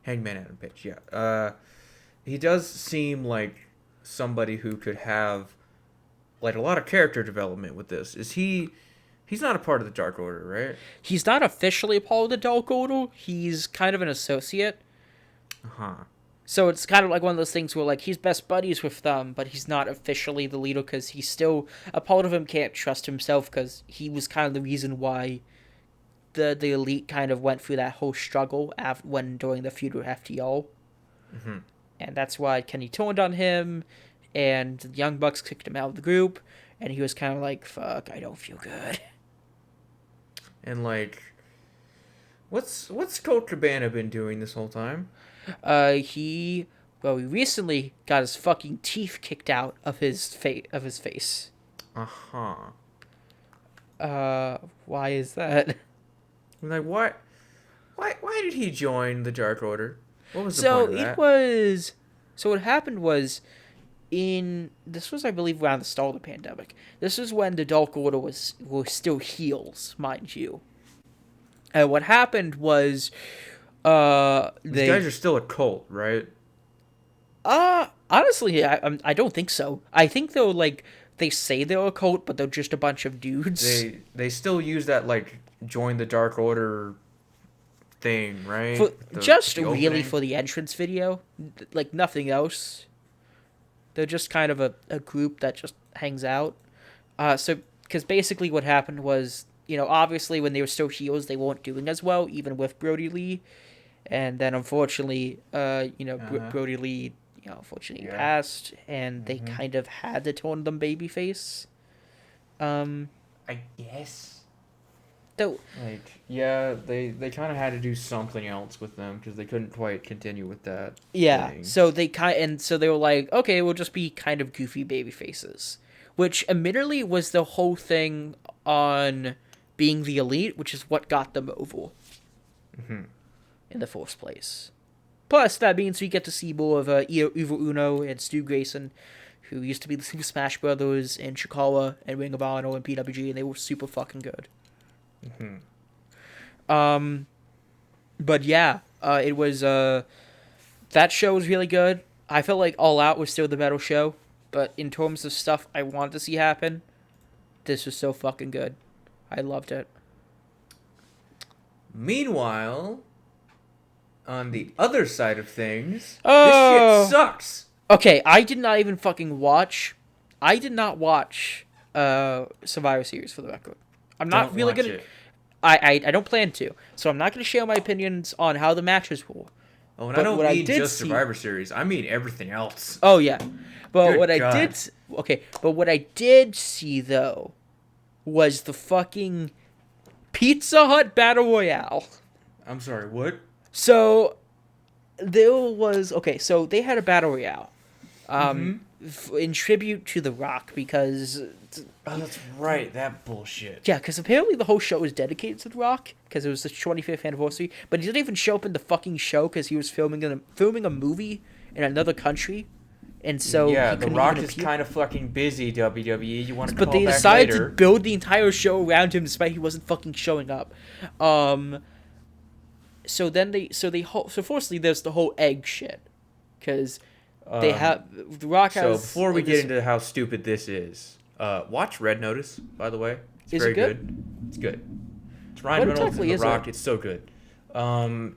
Hangman Adam Page. Yeah. He does seem like somebody who could have like a lot of character development with this. He's not a part of the Dark Order, right? He's not officially a part of the Dark Order. He's kind of an associate. Uh-huh. So it's kind of like one of those things where like he's best buddies with them, but he's not officially the leader because he's still, a part of him can't trust himself because he was kind of the reason why the Elite kind of went through that whole struggle during the feud with FTO. Mm-hmm. And that's why Kenny turned on him, and the Young Bucks kicked him out of the group, and he was kind of like, fuck, I don't feel good. And like, what's Colt Cabana been doing this whole time? He recently got his fucking teeth kicked out of his face. Uh-huh. Why is that? Like, what? Why did he join the Dark Order? What was the So point of that? So what happened was, this was, I believe, around the start of the pandemic. This is when the Dark Order were still heels, mind you. And what happened was, These guys are still a cult, right? Honestly, I don't think so. I think they're like, they say they're a cult, but they're just a bunch of dudes. They still use that like join the Dark Order thing, right? Really for the entrance video, like nothing else. They're just kind of a group that just hangs out. So because basically what happened was, obviously when they were still heels, they weren't doing as well, even with Brody Lee, and then unfortunately, Brody Lee, unfortunately passed, and they kind of had to turn them babyface. I guess. Though, they kind of had to do something else with them because they couldn't quite continue with that. yeah. thing. So they were like, okay, we'll just be kind of goofy baby faces, which admittedly was the whole thing on being the Elite, which is what got them over in the first place. Plus, that means we get to see more of Evil Uno and Stu Grayson, who used to be the Super Smash Brothers in Chikara and Ring of Honor and PWG, and they were super fucking good. But yeah, it was, that show was really good. I felt like All Out was still the better show, but in terms of stuff I wanted to see happen, this was so fucking good. I loved it. Meanwhile, on the other side of things, Oh. this shit sucks. Okay, I did not watch Survivor Series, for the record. I'm not Don't really watch gonna. it. I don't plan to, so I'm not gonna share my opinions on how the matches were. Oh, and But I don't what I mean did just see- Survivor Series. I mean everything else. Oh yeah, but Good what I God. did see though was the fucking Pizza Hut Battle Royale. I'm sorry, what? So so they had a Battle Royale, in tribute to The Rock because. Oh, that's right, that bullshit. Yeah, because apparently the whole show was dedicated to The Rock because it was the 25th anniversary. But he didn't even show up in the fucking show because he was filming a movie in another country and so Yeah, he The couldn't Rock even is appear. kind of fucking busy, WWE. You want to But call they back decided later. to build the entire show around him, despite he wasn't fucking showing up. So then so fortunately there's the whole egg shit, because they have The Rock has. So before we this, get into how stupid this is, watch Red Notice, by the way. It's Is it very good? good. It's good. It's Ryan What Reynolds exactly and The is Rock. it? It's so good.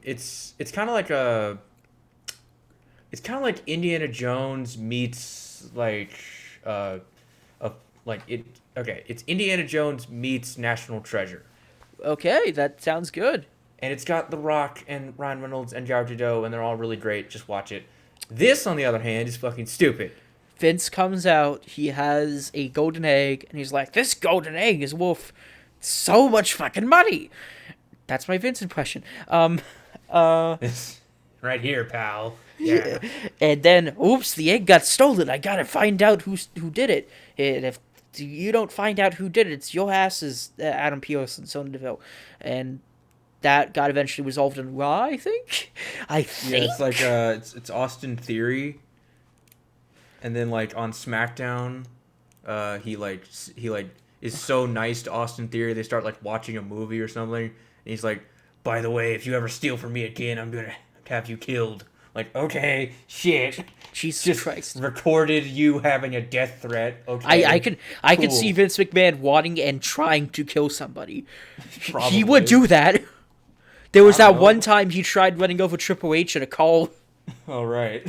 It's kind of like it's kind of like Indiana Jones meets uh, a like it. Okay, it's Indiana Jones meets National Treasure, Okay, that sounds good. and it's got The Rock and Ryan Reynolds and Jared Leto, and they're all really great. Just watch it. This, on the other hand, is fucking stupid. Vince comes out, he has a golden egg, and he's like, "This golden egg is worth so much fucking money." That's my Vince impression. Right here, pal. Yeah. And then, oops, the egg got stolen. I gotta find out who did it. And if you don't find out who did it, it's your ass is Adam Pearce and Sonya Deville. And that got eventually resolved in Raw, I think. I think. Yeah, it's like it's Austin Theory, and then like on SmackDown, he is so nice to Austin Theory. They start like watching a movie or something, and he's like, "By the way, if you ever steal from me again, I'm gonna have you killed." Like, okay, shit. Jesus Just Christ. recorded you having a death threat. Okay, I could cool. see Vince McMahon wanting and trying to kill somebody. Probably. He would do that. There was I don't that know. one time he tried running over Triple H in a call. All right.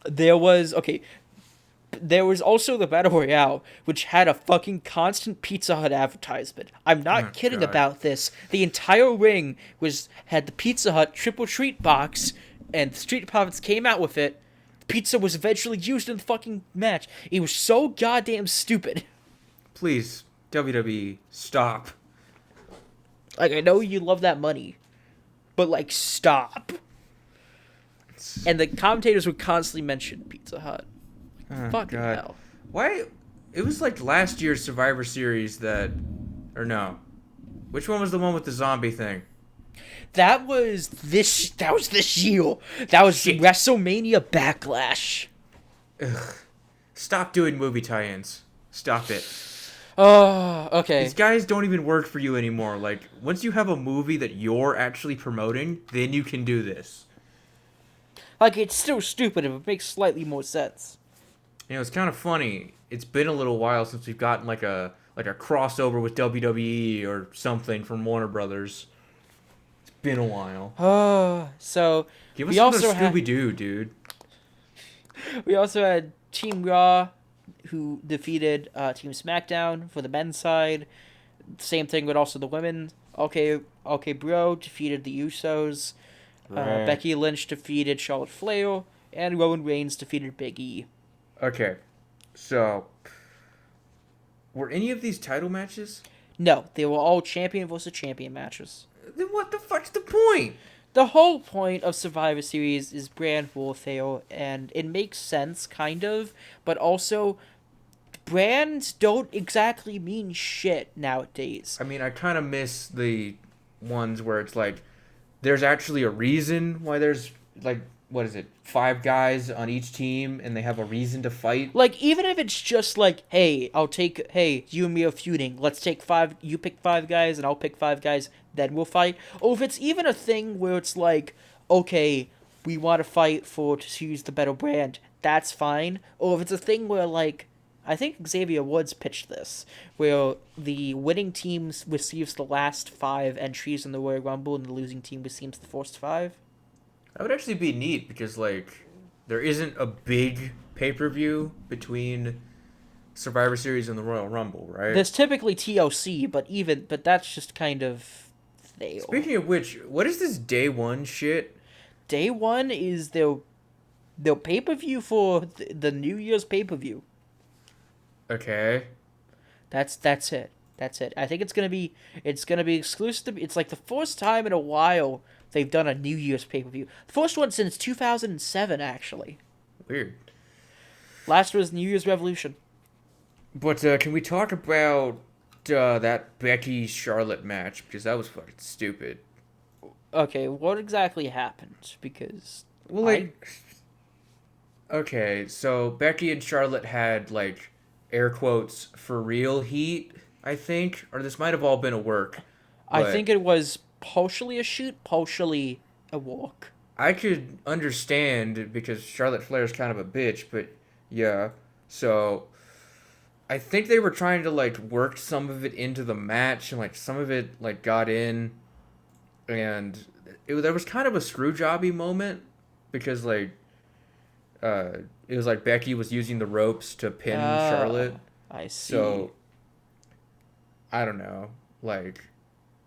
There was also the Battle Royale, which had a fucking constant Pizza Hut advertisement. I'm not Oh, kidding God. about this. The entire ring had the Pizza Hut triple treat box, and the Street Profits came out with it. Pizza was eventually used in the fucking match. It was so goddamn stupid. Please, WWE, stop. Like, I know you love that money, but, like, stop. And the commentators would constantly mention Pizza Hut. Oh, Fucking God. hell. Why? It was like last year's Survivor Series that, or no, which one was the one with the zombie thing? That was this year. That was Shit. WrestleMania Backlash. Stop doing movie tie-ins. Stop it. Oh, okay. These guys don't even work for you anymore. Like, once you have a movie that you're actually promoting, then you can do this. Like, it's still stupid, but it makes slightly more sense. You know, it's kind of funny. It's been a little while since we've gotten like a crossover with WWE or something from Warner Brothers. It's been a while. So Give us we another also had Scooby-Doo, dude. we also had Team Raw, who defeated Team SmackDown for the men's side. Same thing with also the women. Okay, bro defeated the Usos. Right. Becky Lynch defeated Charlotte Flair, and Roman Reigns defeated Big E. Okay, so were any of these title matches? No, they were all champion versus champion matches. Then what the fuck's the point? The whole point of Survivor Series is brand warfare, and it makes sense, kind of, but also brands don't exactly mean shit nowadays. I mean, I kind of miss the ones where it's like there's actually a reason why there's like, what is it, 5 guys on each team and they have a reason to fight. Like, even if it's just like, hey, you and me are feuding, let's take 5, you pick 5 guys and I'll pick 5 guys, then we'll fight. Or if it's even a thing where it's like, okay, we want to fight to choose the better brand, that's fine. Or if it's a thing where, like, I think Xavier Woods pitched this, where the winning team receives the last 5 entries in the Royal Rumble and the losing team receives the first 5. That would actually be neat because, like, there isn't a big pay-per-view between Survivor Series and the Royal Rumble, right? There's typically TLC, but that's just kind of stale. Speaking of which, what is this day one shit? Day one is their pay-per-view for the New Year's pay-per-view. Okay. That's it. That's it. I think it's gonna be exclusive. It's like the first time in a while they've done a New Year's pay-per-view. The first one since 2007, actually. Weird. Last was New Year's Revolution. But can we talk about that Becky Charlotte match, because that was fucking stupid. Okay, what exactly happened? Because Well, like, Okay, so Becky and Charlotte had like air quotes for real heat, I think, or this might have all been a work, I but think it was partially a shoot, partially a walk. I could understand because Charlotte Flair's kind of a bitch, but yeah. So I think they were trying to like work some of it into the match, and like some of it like got in, and there was kind of a screw jobby moment because like it was like Becky was using the ropes to pin Charlotte. I see. So I don't know. Like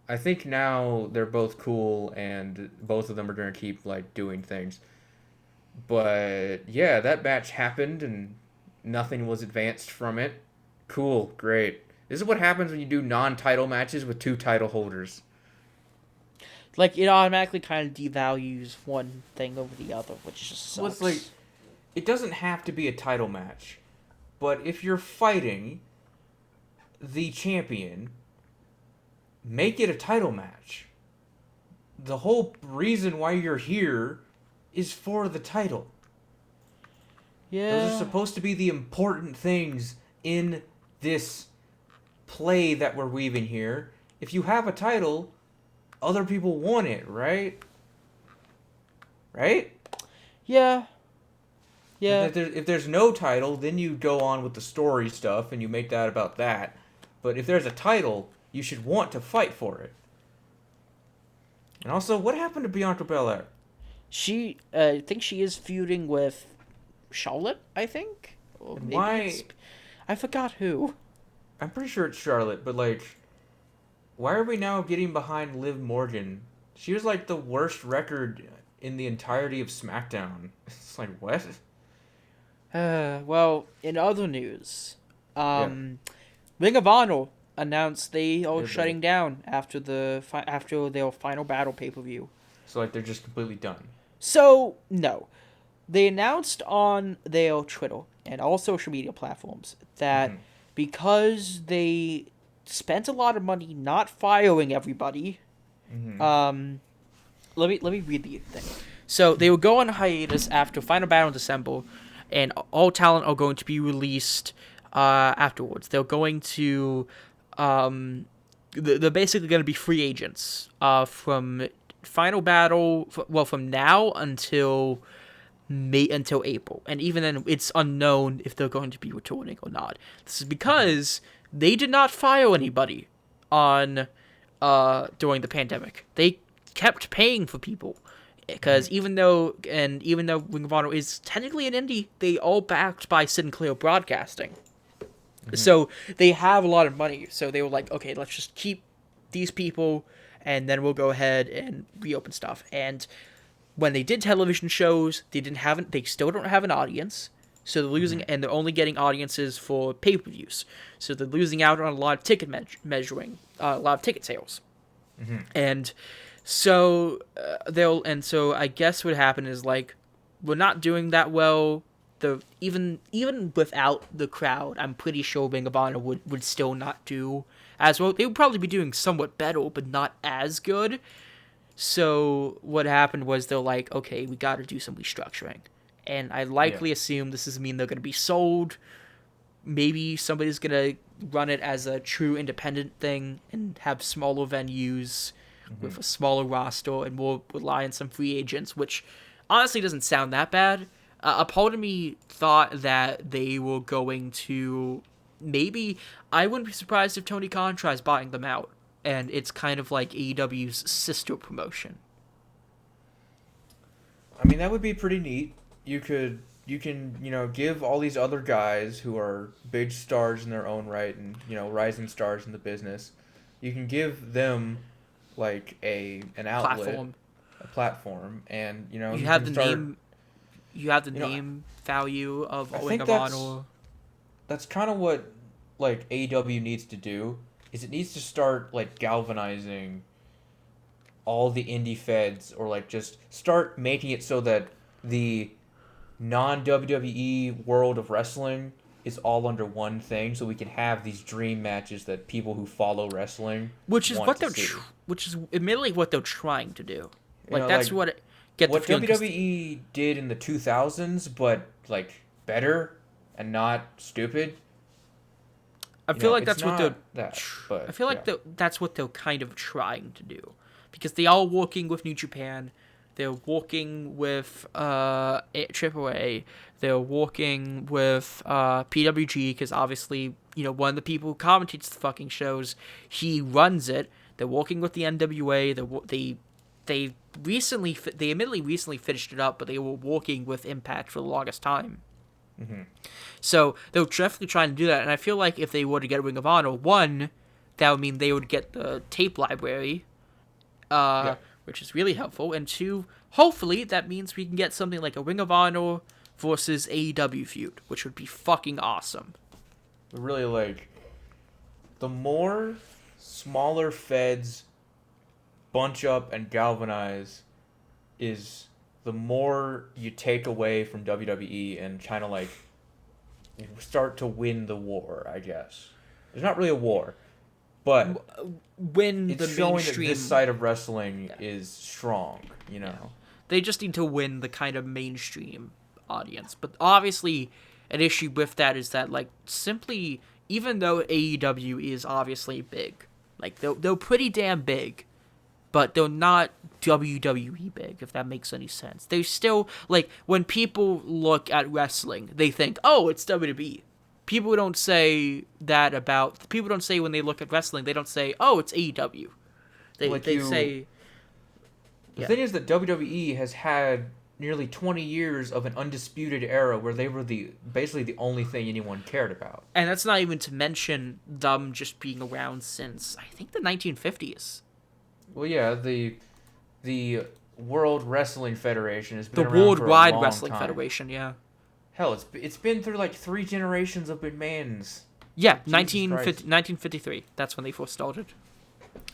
I think now they're both cool and both of them are gonna keep like doing things. But yeah, that match happened and nothing was advanced from it. Cool, great. This is what happens when you do non-title matches with two title holders. Like, it automatically kind of devalues one thing over the other, which just Well, it's like sucks. it doesn't have to be a title match, but if you're fighting the champion, make it a title match. The whole reason why you're here is for the title. Those are Yeah. supposed to be the important things in this play that we're weaving here. If you have a title, other people want it, right? Right? Yeah. Yeah. If there's no title, then you go on with the story stuff and you make that about that. But if there's a title, you should want to fight for it. And also, what happened to Bianca Belair? I think she is feuding with Charlotte, I think? Or And maybe why? I forgot who. I'm pretty sure it's Charlotte, but like, why are we now getting behind Liv Morgan? She was like the worst record in the entirety of SmackDown. It's like, what? Well, in other news, Yeah. Ring of Honor announced they are Did they? shutting down after after their final battle pay-per-view. So like they're just completely done. So, no. They announced on their Twitter and all social media platforms that Hmm. because they spent a lot of money not firing everybody, Hmm. let me read the thing. So they will go on hiatus after Final Battle in December, and all talent are going to be released afterwards. They're going to they're basically going to be free agents from Final Battle. Well, from now until until April, and even then, it's unknown if they're going to be returning or not. This is because they did not fire anybody on during the pandemic. They kept paying for people because even though Ring of Honor is technically an indie, they all backed by Sinclair Broadcasting. So they have a lot of money. So they were like, okay, let's just keep these people, and then we'll go ahead and reopen stuff. And when they did television shows, they still don't have an audience. So they're losing, and they're only getting audiences for pay-per-views. So they're losing out on a lot of ticket measuring, a lot of ticket sales. And so so I guess what happened is like we're not doing that well. The even without the crowd, I'm pretty sure Ring of Honor would still not do as well. They would probably be doing somewhat better, but not as good. So what happened was they're like, okay, we got to do some restructuring, and I likely assume this is mean they're going to be sold. Maybe somebody's going to run it as a true independent thing and have smaller venues with a smaller roster, and we'll rely on some free agents, which honestly doesn't sound that bad. A part of me thought that they were going to maybe. I wouldn't be surprised if Tony Khan tries buying them out, and it's kind of like AEW's sister promotion. I mean, that would be pretty neat. You can, give all these other guys who are big stars in their own right and, rising stars in the business. You can give them like an outlet, a platform, and, You you have can the start. name. You have the You know, name value of I Ring think of Honor. that's kind of what like AEW needs to do is it needs to start like galvanizing all the indie feds or like just start making it so that the non WWE world of wrestling is all under one thing so we can have these dream matches that people who follow wrestling Which is want what to see. which is admittedly what they're trying to do. You Like know, that's like what get the what feeling. WWE did in the 2000s, but like better and not stupid. I feel like It's that's what not that, but I feel like yeah. that's what they're kind of trying to do, because they are working with New Japan, they're working with AAA, they're working with PWG, because obviously one of the people who commentates the fucking shows, he runs it. They're working with the NWA. They admittedly recently finished it up, but they were working with Impact for the longest time. Mm-hmm. So they were definitely trying to do that, and I feel like if they were to get Ring of Honor, one, that would mean they would get the tape library, Yeah. which is really helpful, and two, hopefully that means we can get something like a Ring of Honor versus AEW feud, which would be fucking awesome. Really, like, the more smaller feds bunch up and galvanize is the more you take away from WWE and kind of like start to win the war, I guess. There's not really a war, but Win it's the showing mainstream. that this side of wrestling is strong, you know. Yeah. They just need to win the kind of mainstream audience. But obviously, an issue with that is that, like, simply, even though AEW is obviously big, like, they're pretty damn big, but they're not WWE big, if that makes any sense. They still, like, when people look at wrestling, they think, oh, it's WWE. People don't say when they look at wrestling, they don't say, oh, it's AEW. They say... The thing is that WWE has had nearly 20 years of an undisputed era where they were basically the only thing anyone cared about. And that's not even to mention them just being around since, I think, the 1950s. Well, yeah, the World Wrestling Federation has been The around for a Worldwide long Wrestling time. Federation, yeah. Hell, it's been through like 3 generations of McMahons. Yeah, Jesus Christ. 1953. That's when they first started.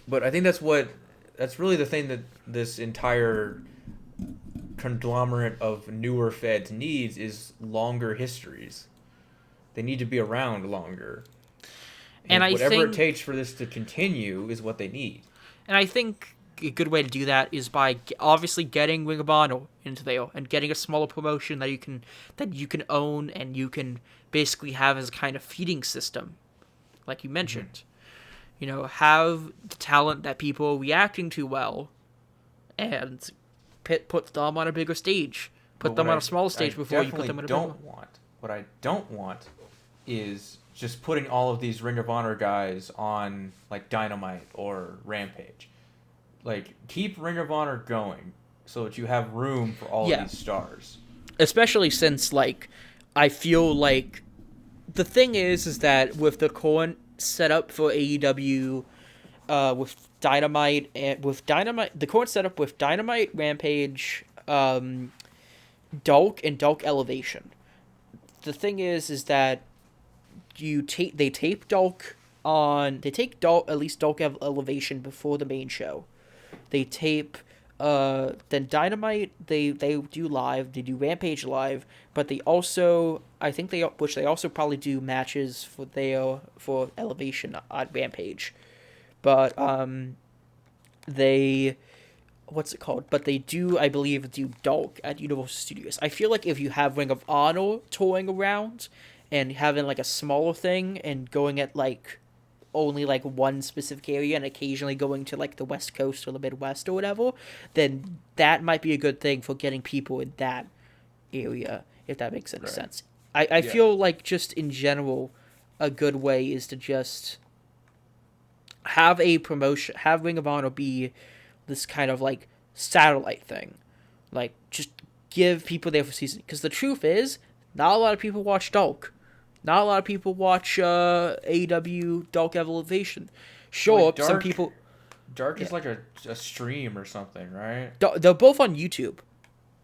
But I think that's really the thing that this entire conglomerate of newer feds needs is longer histories. They need to be around longer. And whatever it takes for this to continue is what they need. And I think a good way to do that is by obviously getting Ring of Honor into there and getting a smaller promotion that you can own and you can basically have as a kind of feeding system, like you mentioned. Mm-hmm. Have the talent that people are reacting to well, and put them on a bigger stage. Put them on a smaller stage before you put them on a bigger one. What I don't want is just putting all of these Ring of Honor guys on like Dynamite or Rampage. Like, keep Ring of Honor going so that you have room for all of these stars. Especially since, like, I feel like the thing is that with the current setup for AEW, with Dynamite, the current setup with Dynamite, Rampage, Dark, and Dark Elevation. The thing is that they tape Dark at least Dark Elevation before the main show. They tape then Dynamite, they do live, they do Rampage live, but they also they also probably do matches for Elevation on Rampage. But what's it called? But they do, I believe, do Dark at Universal Studios. I feel like if you have Ring of Honor touring around and having like a smaller thing and going at like only like one specific area and occasionally going to like the West Coast or the Midwest or whatever, then that might be a good thing for getting people in that area, if that makes any sense. I feel like just in general, a good way is to just have a promotion, have Ring of Honor be this kind of like satellite thing. Like, just give people there for season. Because the truth is, not a lot of people watch Dark. Not a lot of people watch AEW Dark Elevation. Sure, like some people... Dark is like a stream or something, right? They're both on YouTube.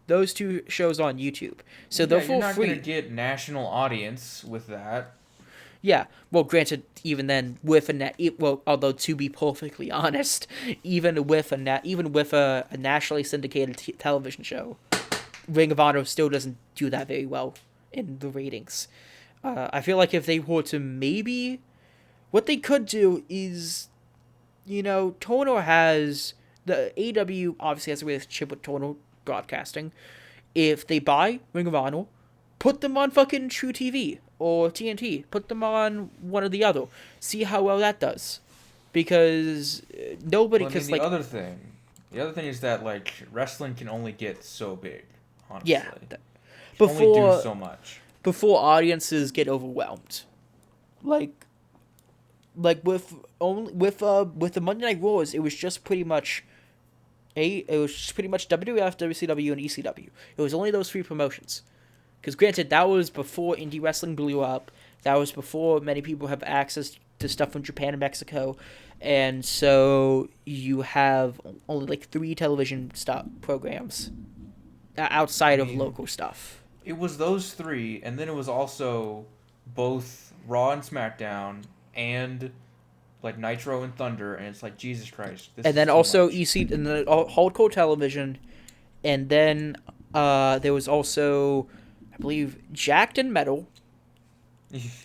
Those two shows on YouTube. So they're for free. You're not going to get national audience with that. Yeah, well, granted, even then, although to be perfectly honest, even with a nationally syndicated television show, Ring of Honor still doesn't do that very well in the ratings. I feel like if they were to maybe... What they could do is, Tono has... The AEW obviously has a relationship with Tono broadcasting. If they buy Ring of Honor, put them on fucking True TV or TNT. Put them on one or the other. See how well that does. Because nobody... Well, I mean, the other thing is that, like, wrestling can only get so big, honestly. Yeah. Can only do so much. Before audiences get overwhelmed. Like with the Monday Night Raws, it was just pretty much WWF, WCW, and ECW. It was only those three promotions. Because granted, that was before indie wrestling blew up. That was before many people have access to stuff from Japan and Mexico. And so you have only like 3 television programs outside of local stuff. It was those 3, and then it was also both Raw and SmackDown and like Nitro and Thunder, and it's like, Jesus Christ. And then also and then hardcore television, and then there was also, I believe, Jacked and Metal,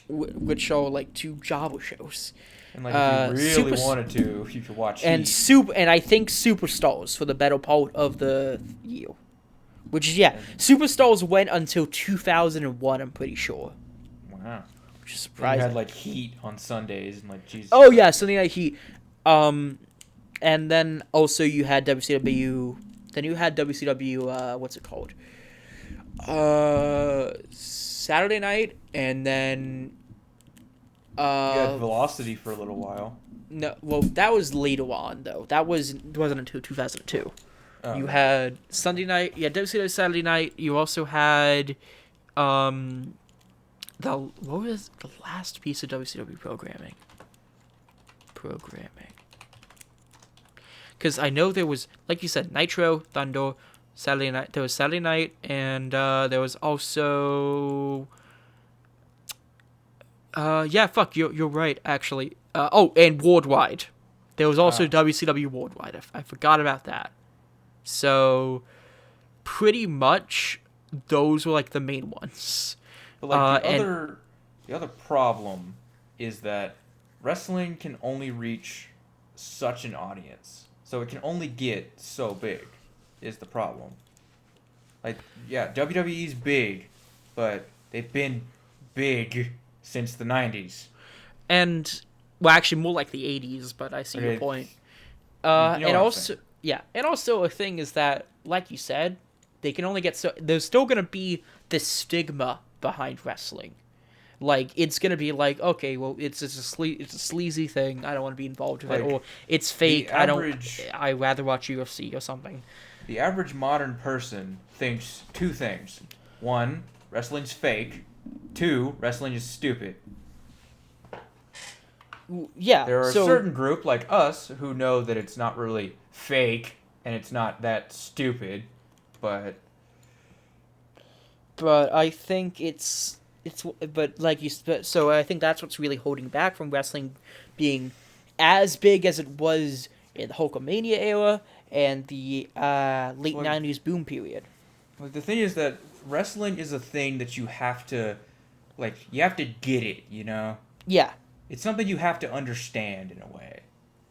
which are like 2 Java shows. And like, if you really wanted to, you could watch and Heat. And I think Superstars for the better part of the year. Which is, Superstars went until 2001, I'm pretty sure. Wow. Which is surprising. You had, like, Heat on Sundays, and, like, Jesus. Oh, yeah, Sunday Night Heat. And then also you had WCW... Then you had WCW, what's it called? Saturday night, and then... you had Velocity for a little while. No, well, that was later on, though. That wasn't until 2002. Oh, you had Sunday night. You had WCW Saturday night. You also had, what was the last piece of WCW programming? Because I know there was, like you said, Nitro, Thunder, Saturday night. There was Saturday night, and there was also, you're right, actually. And Worldwide. There was also WCW Worldwide. I forgot about that. So, pretty much, those were like the main ones. But like the other problem is that wrestling can only reach such an audience, so it can only get so big. Is the problem? Like, yeah, WWE's big, but they've been big since the 90s. And well, actually, more like the 80s. But I see your point. And also. Yeah, and also a thing is that, like you said, they can only get so... There's still going to be this stigma behind wrestling. Like, it's going to be like, okay, well, it's a sleazy thing. I don't want to be involved with it. Or it's fake. I'd rather watch UFC or something. The average modern person thinks 2 things. 1, wrestling's fake. 2, wrestling is stupid. Yeah. There are a certain group like us who know that it's not really fake and it's not that stupid, but I think so I think that's what's really holding back from wrestling being as big as it was in the Hulkamania era and the late 90s boom period. Like, the thing is that wrestling is a thing that you have to get it, you know? Yeah. It's something you have to understand in a way.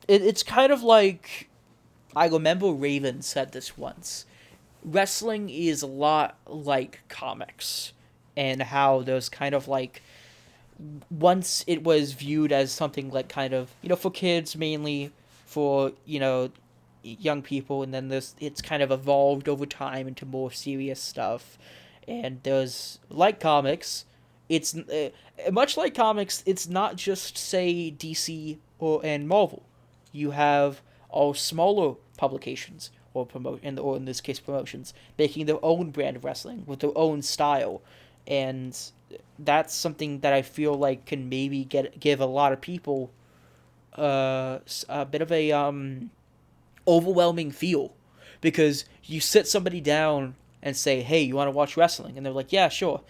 It's kind of like, I remember Raven said this once. Wrestling is a lot like comics, and how there's kind of like, once it was viewed as something like kind of, for kids mainly, for, young people, and then it's kind of evolved over time into more serious stuff. And there's, like comics, it's much like comics, it's not just, say, DC and Marvel. You have all smaller publications or in this case promotions making their own brand of wrestling with their own style, and that's something that I feel like can maybe give a lot of people a bit of a overwhelming feel, because you sit somebody down and say, hey, you want to watch wrestling? And they're like, yeah, sure.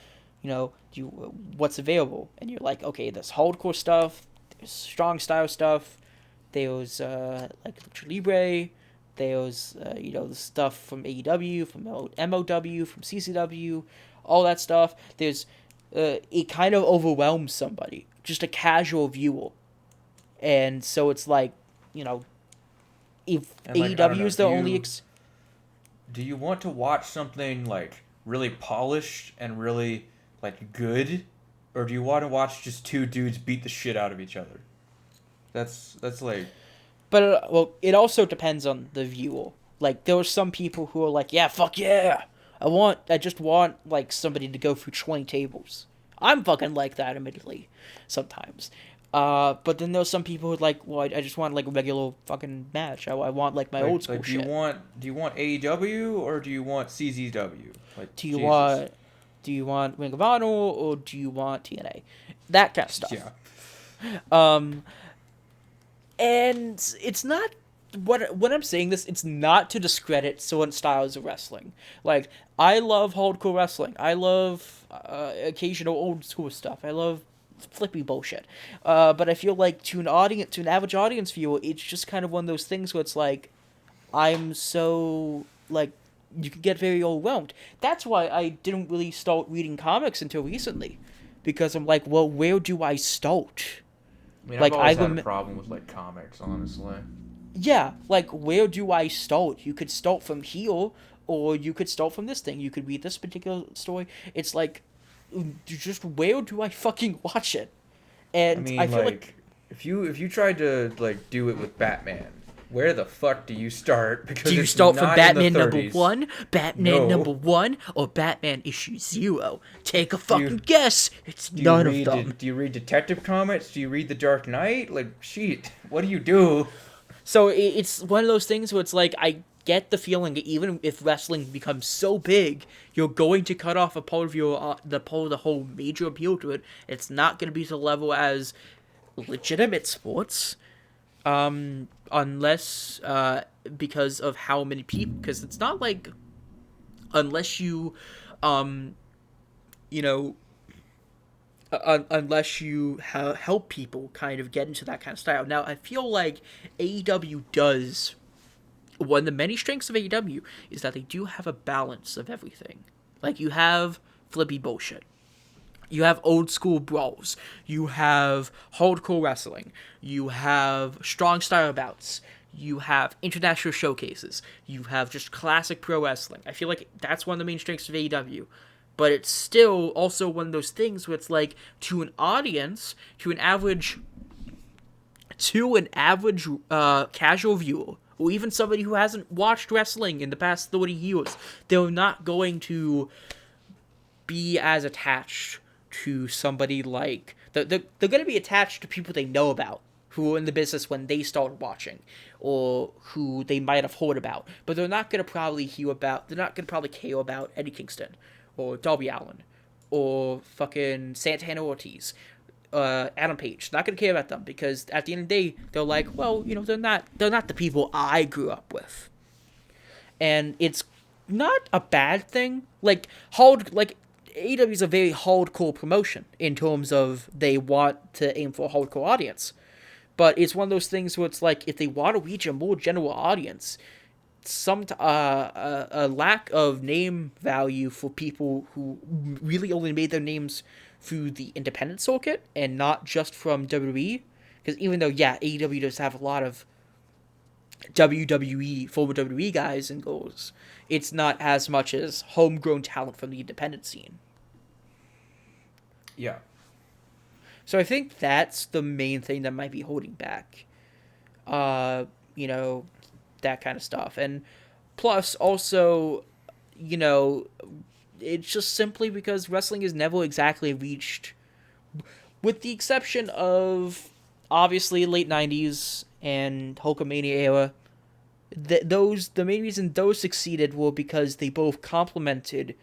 What's available? And you're like, okay, there's hardcore stuff, there's strong style stuff, there's like Lucha Libre, there's the stuff from AEW, from MOW, from CCW, all that stuff. There's it kind of overwhelms somebody, just a casual viewer, and so it's like, if AEW is the only do you want to watch something like really polished and really like good, or do you want to watch just two dudes beat the shit out of each other? That's like But well, it also depends on the viewer. Like there are some people who are like, yeah, fuck yeah, I just want like somebody to go through 20 tables. I'm fucking like that, admittedly, sometimes. But then there's some people who are like, well, I just want like a regular fucking match. I want like my old school do shit. you want AEW or do you want CZW? Like Do you Jesus. do you want Ring of Honor or do you want TNA? That kind of stuff. Yeah. Um, and it's not when I'm saying this, it's not to discredit certain styles of wrestling. Like I love hardcore wrestling. I love occasional old school stuff. I love flippy bullshit. But I feel like to an average audience viewer, it's just kind of one of those things where it's like, I'm so like you can get very overwhelmed. That's why I didn't really start reading comics until recently, because I'm like, well, where do I start? I mean, Like I've always I had a problem with like comics, honestly. Yeah, like where do I start? You could start from here, or you could start from this thing. You could read this particular story. It's like, just where do I fucking watch it? I And mean, I feel like if you tried to like do it with Batman, where the fuck do you start? Because do you it's start from not Batman in the number 30s. 1, Batman No. number 1, or Batman issue 0? Take a you- fucking guess. It's Do you none of read them. do you read Detective Comics? Do you read The Dark Knight? Like, shit, what do you do? So it's one of those things where it's like, I get the feeling that even if wrestling becomes so big, you're going to cut off a part of the whole major appeal to it. It's not going to be to the level as legitimate sports, unless because of how many people. Because it's not like unless you, you know. Unless you help people kind of get into that kind of style. Now, I feel like AEW does. One of the many strengths of AEW is that they do have a balance of everything. Like, you have flippy bullshit. You have old school brawls. You have hardcore wrestling. You have strong style bouts. You have international showcases. You have just classic pro wrestling. I feel like that's one of the main strengths of AEW. But it's still also one of those things where it's like, to an audience, to an average casual viewer, or even somebody who hasn't watched wrestling in the past 30 years, they're not going to be as attached to somebody like... They're going to be attached to people they know about, who were in the business when they started watching, or who they might have heard about. But they're not going to probably care about Eddie Kingston, or Darby Allin, or fucking Santana Ortiz, Adam Page. Not gonna care about them, because at the end of the day, they're like, well, they're not the people I grew up with. And it's not a bad thing. Like AEW is a very hardcore promotion in terms of they want to aim for a hardcore audience. But it's one of those things where it's like, if they want to reach a more general audience, a lack of name value for people who really only made their names through the independent circuit and not just from WWE. Because even though, yeah, AEW does have a lot of former WWE guys and girls, it's not as much as homegrown talent from the independent scene. Yeah. So I think that's the main thing that might be holding back, that kind of stuff. And plus, also, it's just simply because wrestling has never exactly reached, with the exception of, obviously, late 90s and Hulkamania era, the main reason those succeeded were because they both complemented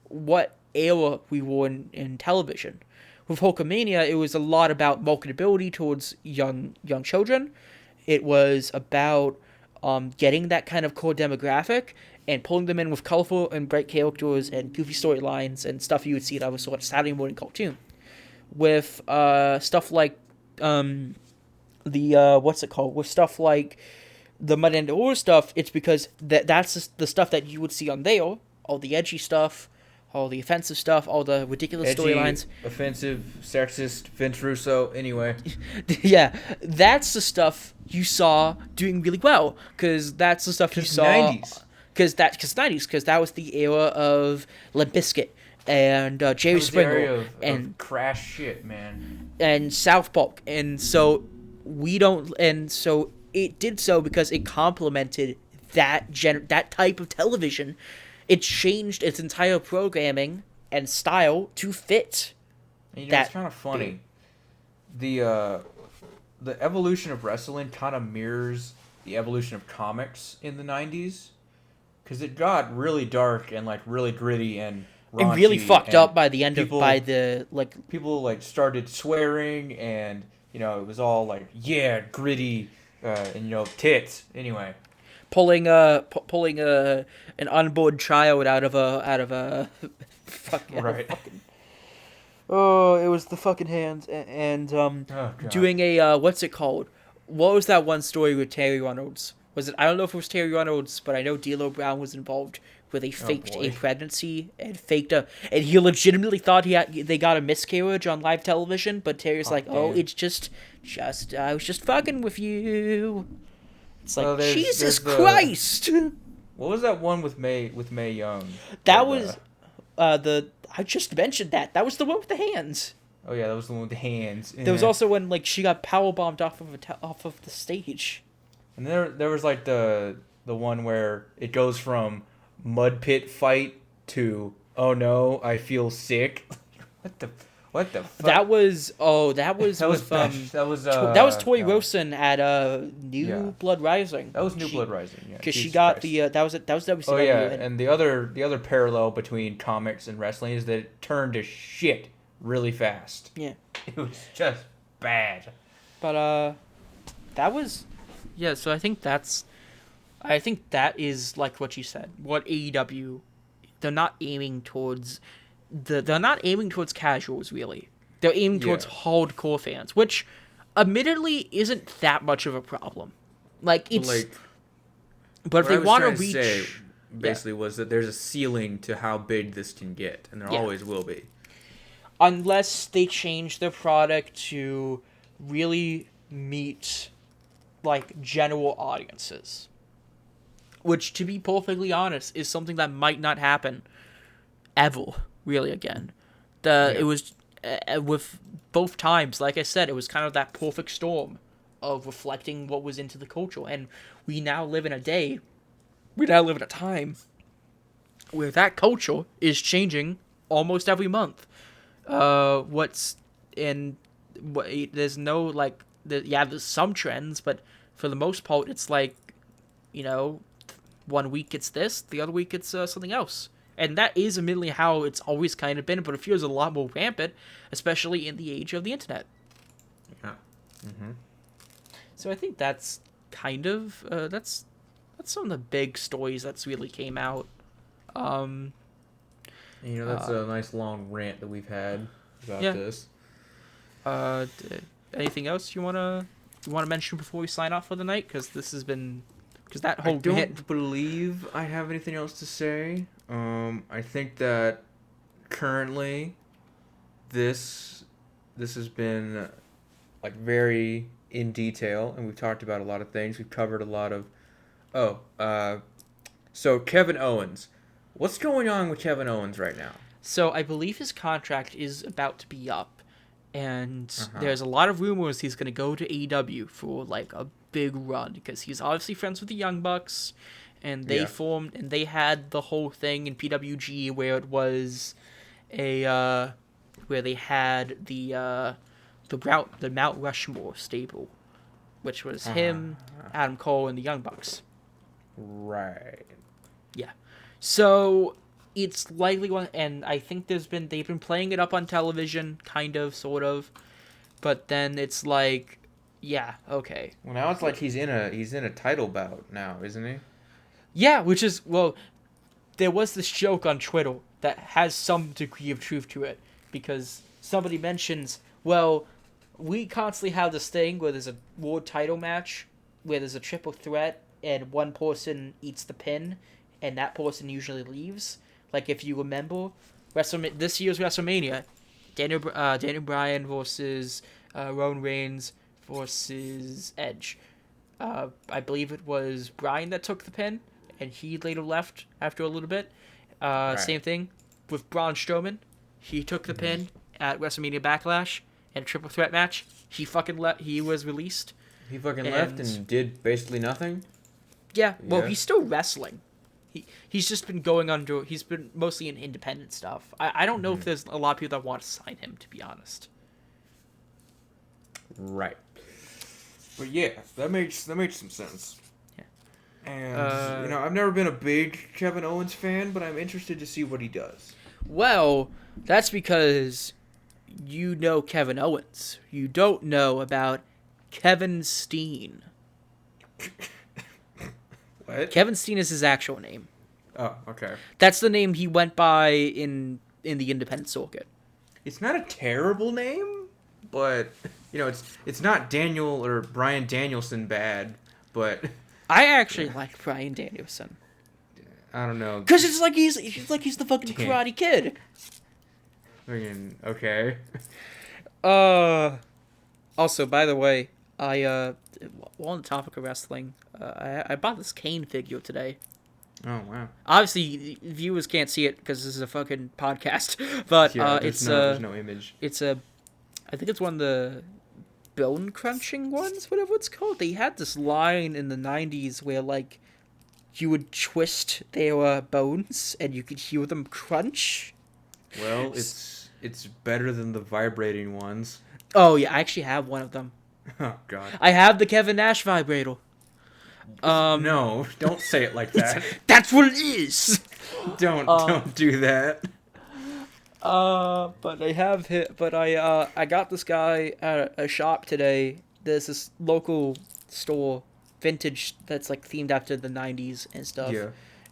what era we were in television. With Hulkamania, it was a lot about marketability towards young children. It was about getting that kind of core demographic and pulling them in with colorful and bright characters and goofy storylines and stuff you would see in other sort of Saturday morning cartoon. With stuff like with stuff like the Mud and Ore stuff, it's because that's the stuff that you would see on there, all the edgy stuff, all the offensive stuff, all the ridiculous storylines. Offensive, sexist, Vince Russo, anyway. Yeah, that's the stuff you saw doing really well, because that's the stuff you saw... 90s. because 90s, because that was the era of Limp Bizkit and Jerry Springer and crash shit, man, and South Park, and so it did so because it complemented that type of television. It changed its entire programming and style to fit. And, it's kind of funny. The evolution of wrestling kind of mirrors the evolution of comics in the 90s, because it got really dark and like really gritty and raunchy, and really fucked up by the end people like started swearing, and it was all like gritty and tits anyway. Pulling an unborn child out of a fucking right. Oh, it was the fucking hands and doing a what's it called? What was that one story with Terry Reynolds? Was it? I don't know if it was Terry Reynolds, but I know D'Lo Brown was involved, where they faked a pregnancy and and he legitimately thought they got a miscarriage on live television, but Terry's like, "Oh, it's just I was just fucking with you." It's like, Jesus Christ! What was that one with Mae Young? That was I just mentioned that. That was the one with the hands. Oh yeah, that was the one with the hands. There was also when she got powerbombed off of the stage. And there was like the one where it goes from mud pit fight to oh no, I feel sick. What the fuck? That was Tori Wilson at New Blood Rising. That was New Blood Rising, yeah. Because she got that was WCW. Oh yeah, and the other parallel between comics and wrestling is that it turned to shit really fast. Yeah. It was just bad. But so I think that is like what you said. What AEW, they're not aiming towards casuals, really. They're aiming towards hardcore fans, which admittedly isn't that much of a problem. But if they want to reach, basically was that there's a ceiling to how big this can get, and there always will be. Unless they change their product to really meet general audiences. Which, to be perfectly honest, is something that might not happen ever, really, again. It was, with both times, like I said, it was kind of that perfect storm of reflecting what was into the culture. And we now live in a time where that culture is changing almost every month. There's some trends, but for the most part, it's 1 week it's this, the other week it's something else. And that is admittedly how it's always kind of been, but it feels a lot more rampant, especially in the age of the internet. Yeah. Mm-hmm. So I think that's kind of, that's some of the big stories that's really came out. That's a nice long rant that we've had about this. Anything else you wanna mention before we sign off for the night? Because that whole I don't believe I have anything else to say. I think that currently this has been very in detail, and we've talked about a lot of things. We've covered a lot of so Kevin Owens. What's going on with Kevin Owens right now? So I believe his contract is about to be up, and there's a lot of rumors he's going to go to AEW for a big run, because he's obviously friends with the Young Bucks, and they formed, and they had the whole thing in PWG where it was where they had the Mount Rushmore stable, which was him, Adam Cole, and the Young Bucks. Right. Yeah. So it's likely one, and I think they've been playing it up on television, kind of, sort of, but then it's okay. Well, now it's he's in a title bout now, isn't he? Yeah, which is, there was this joke on Twitter that has some degree of truth to it, because somebody mentions, we constantly have this thing where there's a world title match, where there's a triple threat, and one person eats the pin, and that person usually leaves. If you remember, this year's WrestleMania, Daniel Bryan versus Roman Reigns versus Edge. I believe it was Bryan that took the pin, and he later left after a little bit. Right. Same thing with Braun Strowman. He took the pin at WrestleMania Backlash in a triple threat match. He fucking left. He was released. He fucking left and did basically nothing? Yeah, well, Yeah. he's still wrestling. He's just been going under. He's been mostly in independent stuff. I don't know if there's a lot of people that want to sign him, to be honest. Right. But yeah, that makes some sense. Yeah. And I've never been a big Kevin Owens fan, but I'm interested to see what he does. Well, that's because you know Kevin Owens. You don't know about Kevin Steen. What? Kevin Steen is his actual name. Oh, okay. That's the name he went by in the independent circuit. It's not a terrible name, but it's not Daniel or Bryan Danielson bad, but I actually like Bryan Danielson. I don't know. Because it's like he's the fucking Damn. Karate Kid. Okay. Also, by the way, while on the topic of wrestling, I bought this Kane figure today. Oh wow. Obviously, viewers can't see it because this is a fucking podcast, but there's no image. I think it's one of the bone crunching ones, whatever it's called. They had this line in the 90s where like you would twist their bones and you could hear them crunch. Well, it's better than the vibrating ones. Oh yeah, I actually have one of them. Oh god. I have the Kevin Nash vibrator. No, don't say it like that. That's what it is. Don't do that. But I have hit. But I got this guy at a shop today. There's this local store, vintage, that's like themed after the 90s and stuff. Yeah.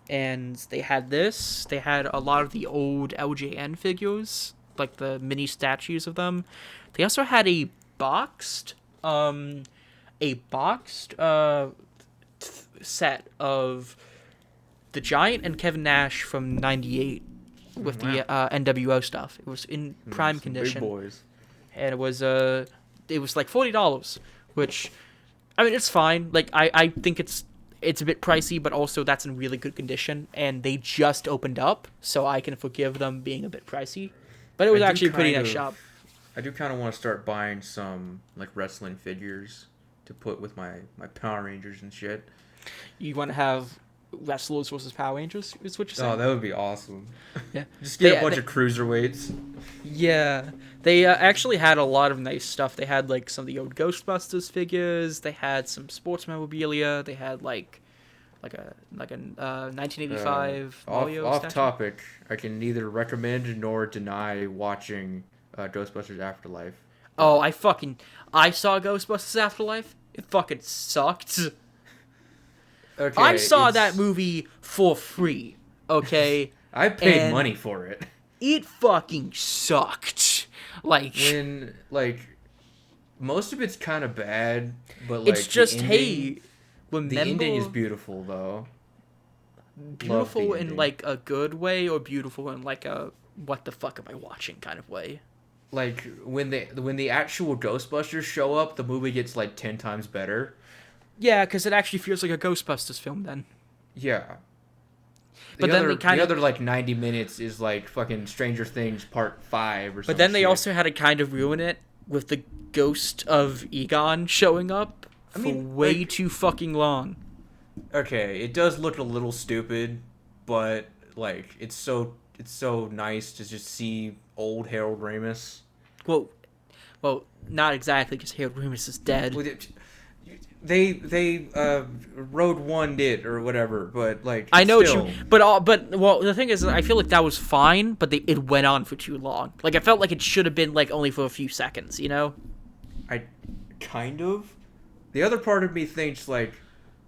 And they had this. They had a lot of the old LJN figures, like the mini statues of them. They also had a boxed set of the Giant and Kevin Nash from '98 with the NWO stuff. It was in prime Some condition, big boys. and it was like $40, which, I mean, it's fine. Like I think it's a bit pricey, but also that's in really good condition, and they just opened up, so I can forgive them being a bit pricey. But it was actually a pretty nice shop. I do kind of want to start buying some like wrestling figures to put with my Power Rangers and shit. You want to have wrestlers versus Power Rangers? Is what you're saying? Oh, that would be awesome. Yeah. Just get a bunch of cruiserweights. Yeah, they actually had a lot of nice stuff. They had like some of the old Ghostbusters figures. They had some sports memorabilia. They had like a 1985 Mario off statue. topic. I can neither recommend nor deny watching Ghostbusters Afterlife. Oh, I saw Ghostbusters Afterlife. It fucking sucked. Okay, I saw that movie for free. Okay. I paid and money for it. It fucking sucked. Like most of it's kind of bad, but like it's just the ending, remember the ending is beautiful though. beautiful in ending. like a good way or beautiful in like a what the fuck am I watching kind of way. Like when the actual Ghostbusters show up, the movie gets like 10 times better. Yeah, because it actually feels like a Ghostbusters film then. Yeah. But then the other like 90 minutes is like fucking Stranger Things Part 5 or something. But then they also had to kind of ruin it with the ghost of Egon showing up for way too fucking long. Okay, it does look a little stupid, but like it's so nice to just see old Harold Ramis. Well, not exactly because Harold Ramis is dead. They Road One did or whatever, but like I know still. but the thing is, I feel like that was fine, but it went on for too long. Like I felt like it should have been like only for a few seconds, you know? I kind of. The other part of me thinks like,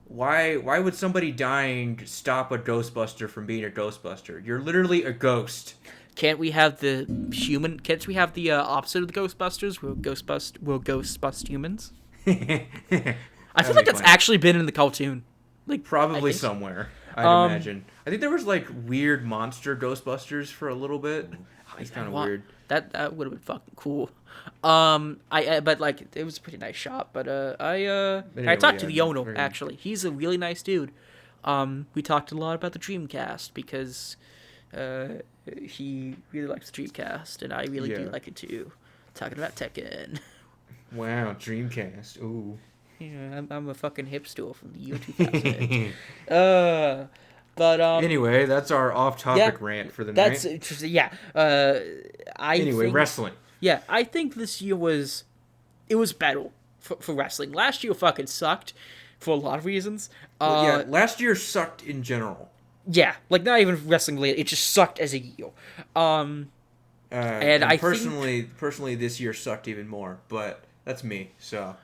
why would somebody dying stop a Ghostbuster from being a Ghostbuster? You're literally a ghost. Can't we have the opposite of the Ghostbusters? Will ghosts bust humans? I feel like that's actually been in the cartoon. Like Probably somewhere, I'd imagine. I think there was like weird monster Ghostbusters for a little bit. It's kind of weird. That would have been fucking cool. But like it was a pretty nice shop. But I talked to the owner actually. He's a really nice dude. We talked a lot about the Dreamcast because he really likes the Dreamcast, and I really do like it too. Talking about Tekken. Wow, Dreamcast. Ooh. Yeah, I'm a fucking hipster from the year 2000. But Anyway, that's our off-topic rant for the that's night. interesting. Yeah. Wrestling. Yeah, I think this year was better for wrestling. Last year fucking sucked for a lot of reasons. Last year sucked in general. Yeah, like not even wrestling related. It just sucked as a year. And I personally, this year sucked even more. But that's me. So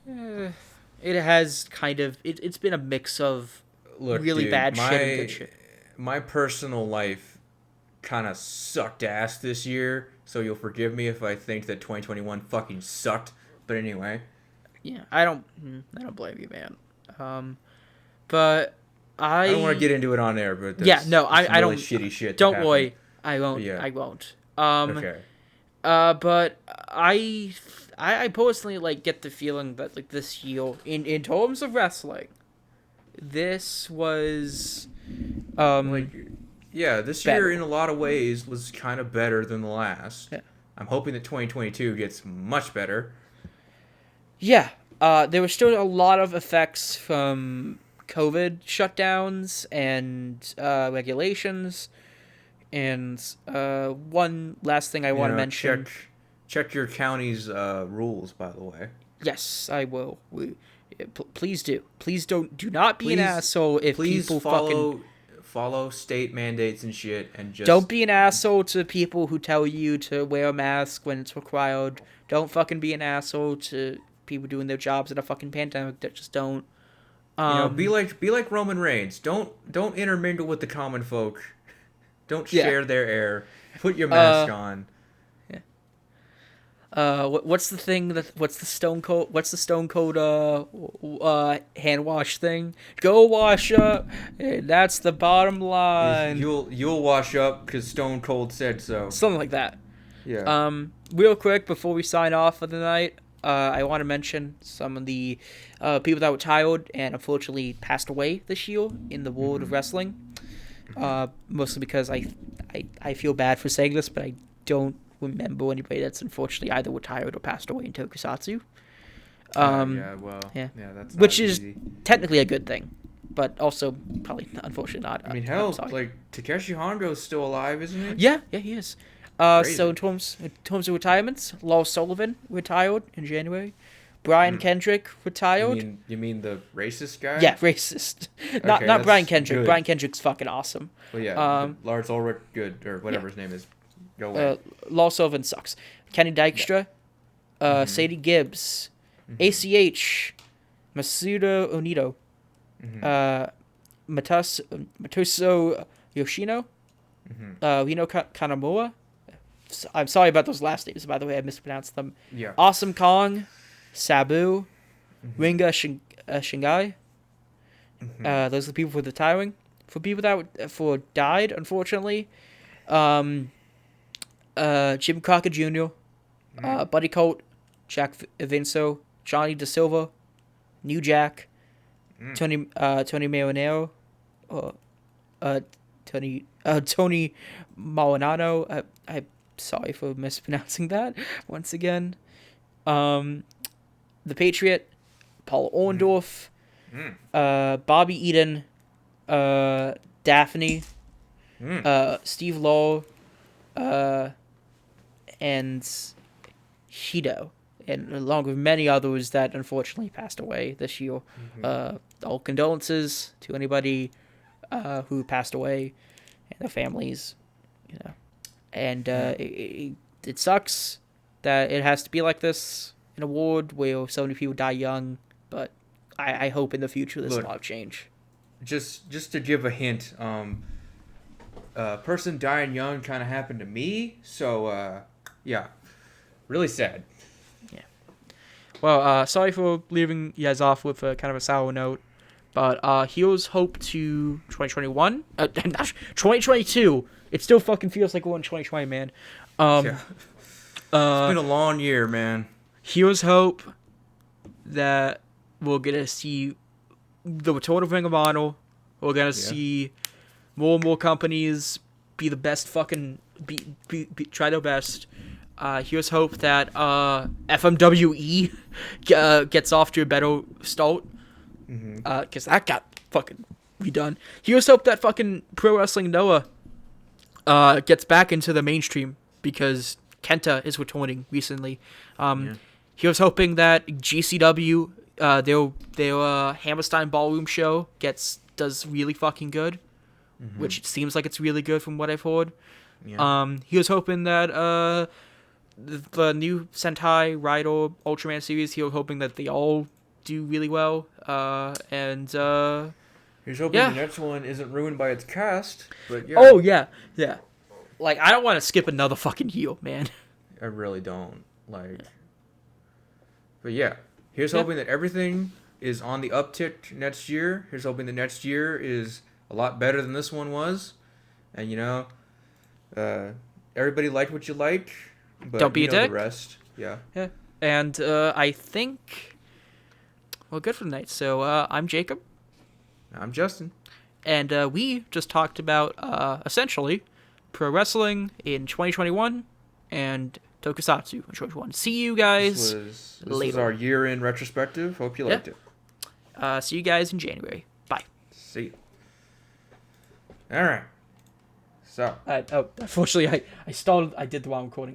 it has kind of it's been a mix of really bad shit and good shit. My personal life kind of sucked ass this year. So you'll forgive me if I think that 2021 fucking sucked. But anyway. Yeah, I don't blame you, man. But I don't want to get into it on air, but I don't. Shitty shit. Don't worry, I won't. Yeah. I won't. Okay. But I personally get the feeling that this year in terms of wrestling, this was this better. year in a lot of ways was kind of better than the last. Yeah. I'm hoping that 2022 gets much better. Yeah. There were still a lot of effects from COVID shutdowns and regulations. And one last thing I want to mention. Check your county's rules, by the way. Yes, I will. Please do. Please do not be an asshole if people follow state mandates and shit, and just don't be an asshole to people who tell you to wear a mask when it's required. Don't fucking be an asshole to people doing their jobs in a fucking pandemic that just don't. Be like Roman Reigns. Don't intermingle with the common folk. Don't share their air. Put your mask on. Yeah. What's the thing what's the Stone Cold hand wash thing? Go wash up. That's the bottom line. You'll wash up because Stone Cold said so. Something like that. Yeah. Real quick before we sign off for the night, I want to mention some of the people that were retired and unfortunately passed away this year in the world of wrestling. Mostly because I feel bad for saying this, but I don't remember anybody that's unfortunately either retired or passed away in Tokusatsu. That's which is technically a good thing, but also probably unfortunately not. I mean, hell, Takeshi Hongo's still alive, isn't he? Yeah, he is. So in terms of retirements, Lars Sullivan retired in January. Brian Kendrick retired. You mean the racist guy? Yeah, racist. Not Brian Kendrick. Good. Brian Kendrick's fucking awesome. Well, yeah, Lars Ulrich, good, or whatever his name is. Go away. Lars Sullivan sucks. Kenny Dykstra, Sadie Gibbs, ACH, Masuda Onido, Matoso Yoshino, Rino Kanamura. I'm sorry about those last names, by the way. I mispronounced them. Yeah. Awesome Kong, Sabu, Ringa Shingai. Those are the people for retiring. For people that died, unfortunately, Jim Crockett Jr., Buddy Colt, Jack Vinso, Johnny Da Silva, New Jack, Tony Marinero, Tony Malinano. I'm sorry for mispronouncing that once again. The Patriot, Paul Orndorff, Bobby Eden, Daphne, Steve Law, and Hido, and along with many others that unfortunately passed away this year. All condolences to anybody who passed away and their families, And it sucks that it has to be like this in a world where so many people die young, but I hope in the future there's a lot of change. Just to give a hint, person dying young kind of happened to me, so really sad. Yeah. Well, sorry for leaving you guys off with kind of a sour note, but here's hope to 2021. 2022. It still fucking feels like we're in 2020, man. It's been a long year, man. Here's hope that we're gonna see the return of Ring of Honor. We're gonna see more and more companies be the best fucking try their best. Here's hope that FMWE gets off to a better start. Because that got fucking redone. Here's hope that fucking Pro Wrestling Noah gets back into the mainstream because Kenta is returning recently. Here's hoping that GCW, their Hammerstein Ballroom show does really fucking good, which it seems like it's really good from what I've heard. Here's hoping that the new Sentai Rider Ultraman series, here's hoping that they all do really well. Here's hoping the next one isn't ruined by its cast. But yeah. Oh yeah. Like, I don't want to skip another fucking heel, man. I really don't. But yeah, here's hoping that everything is on the uptick next year. Here's hoping that next year is a lot better than this one was. And, everybody like what you like, but don't be a dick. The rest. Yeah. And I think, well, good for the night. So I'm Jacob. I'm Justin. And we just talked about, essentially, pro wrestling in 2021 and Tokusatsu in 2021. See you guys This later. was our year-end retrospective. Hope you liked it. See you guys in January. Bye. See you. All right. So. Unfortunately, I did the wrong recording.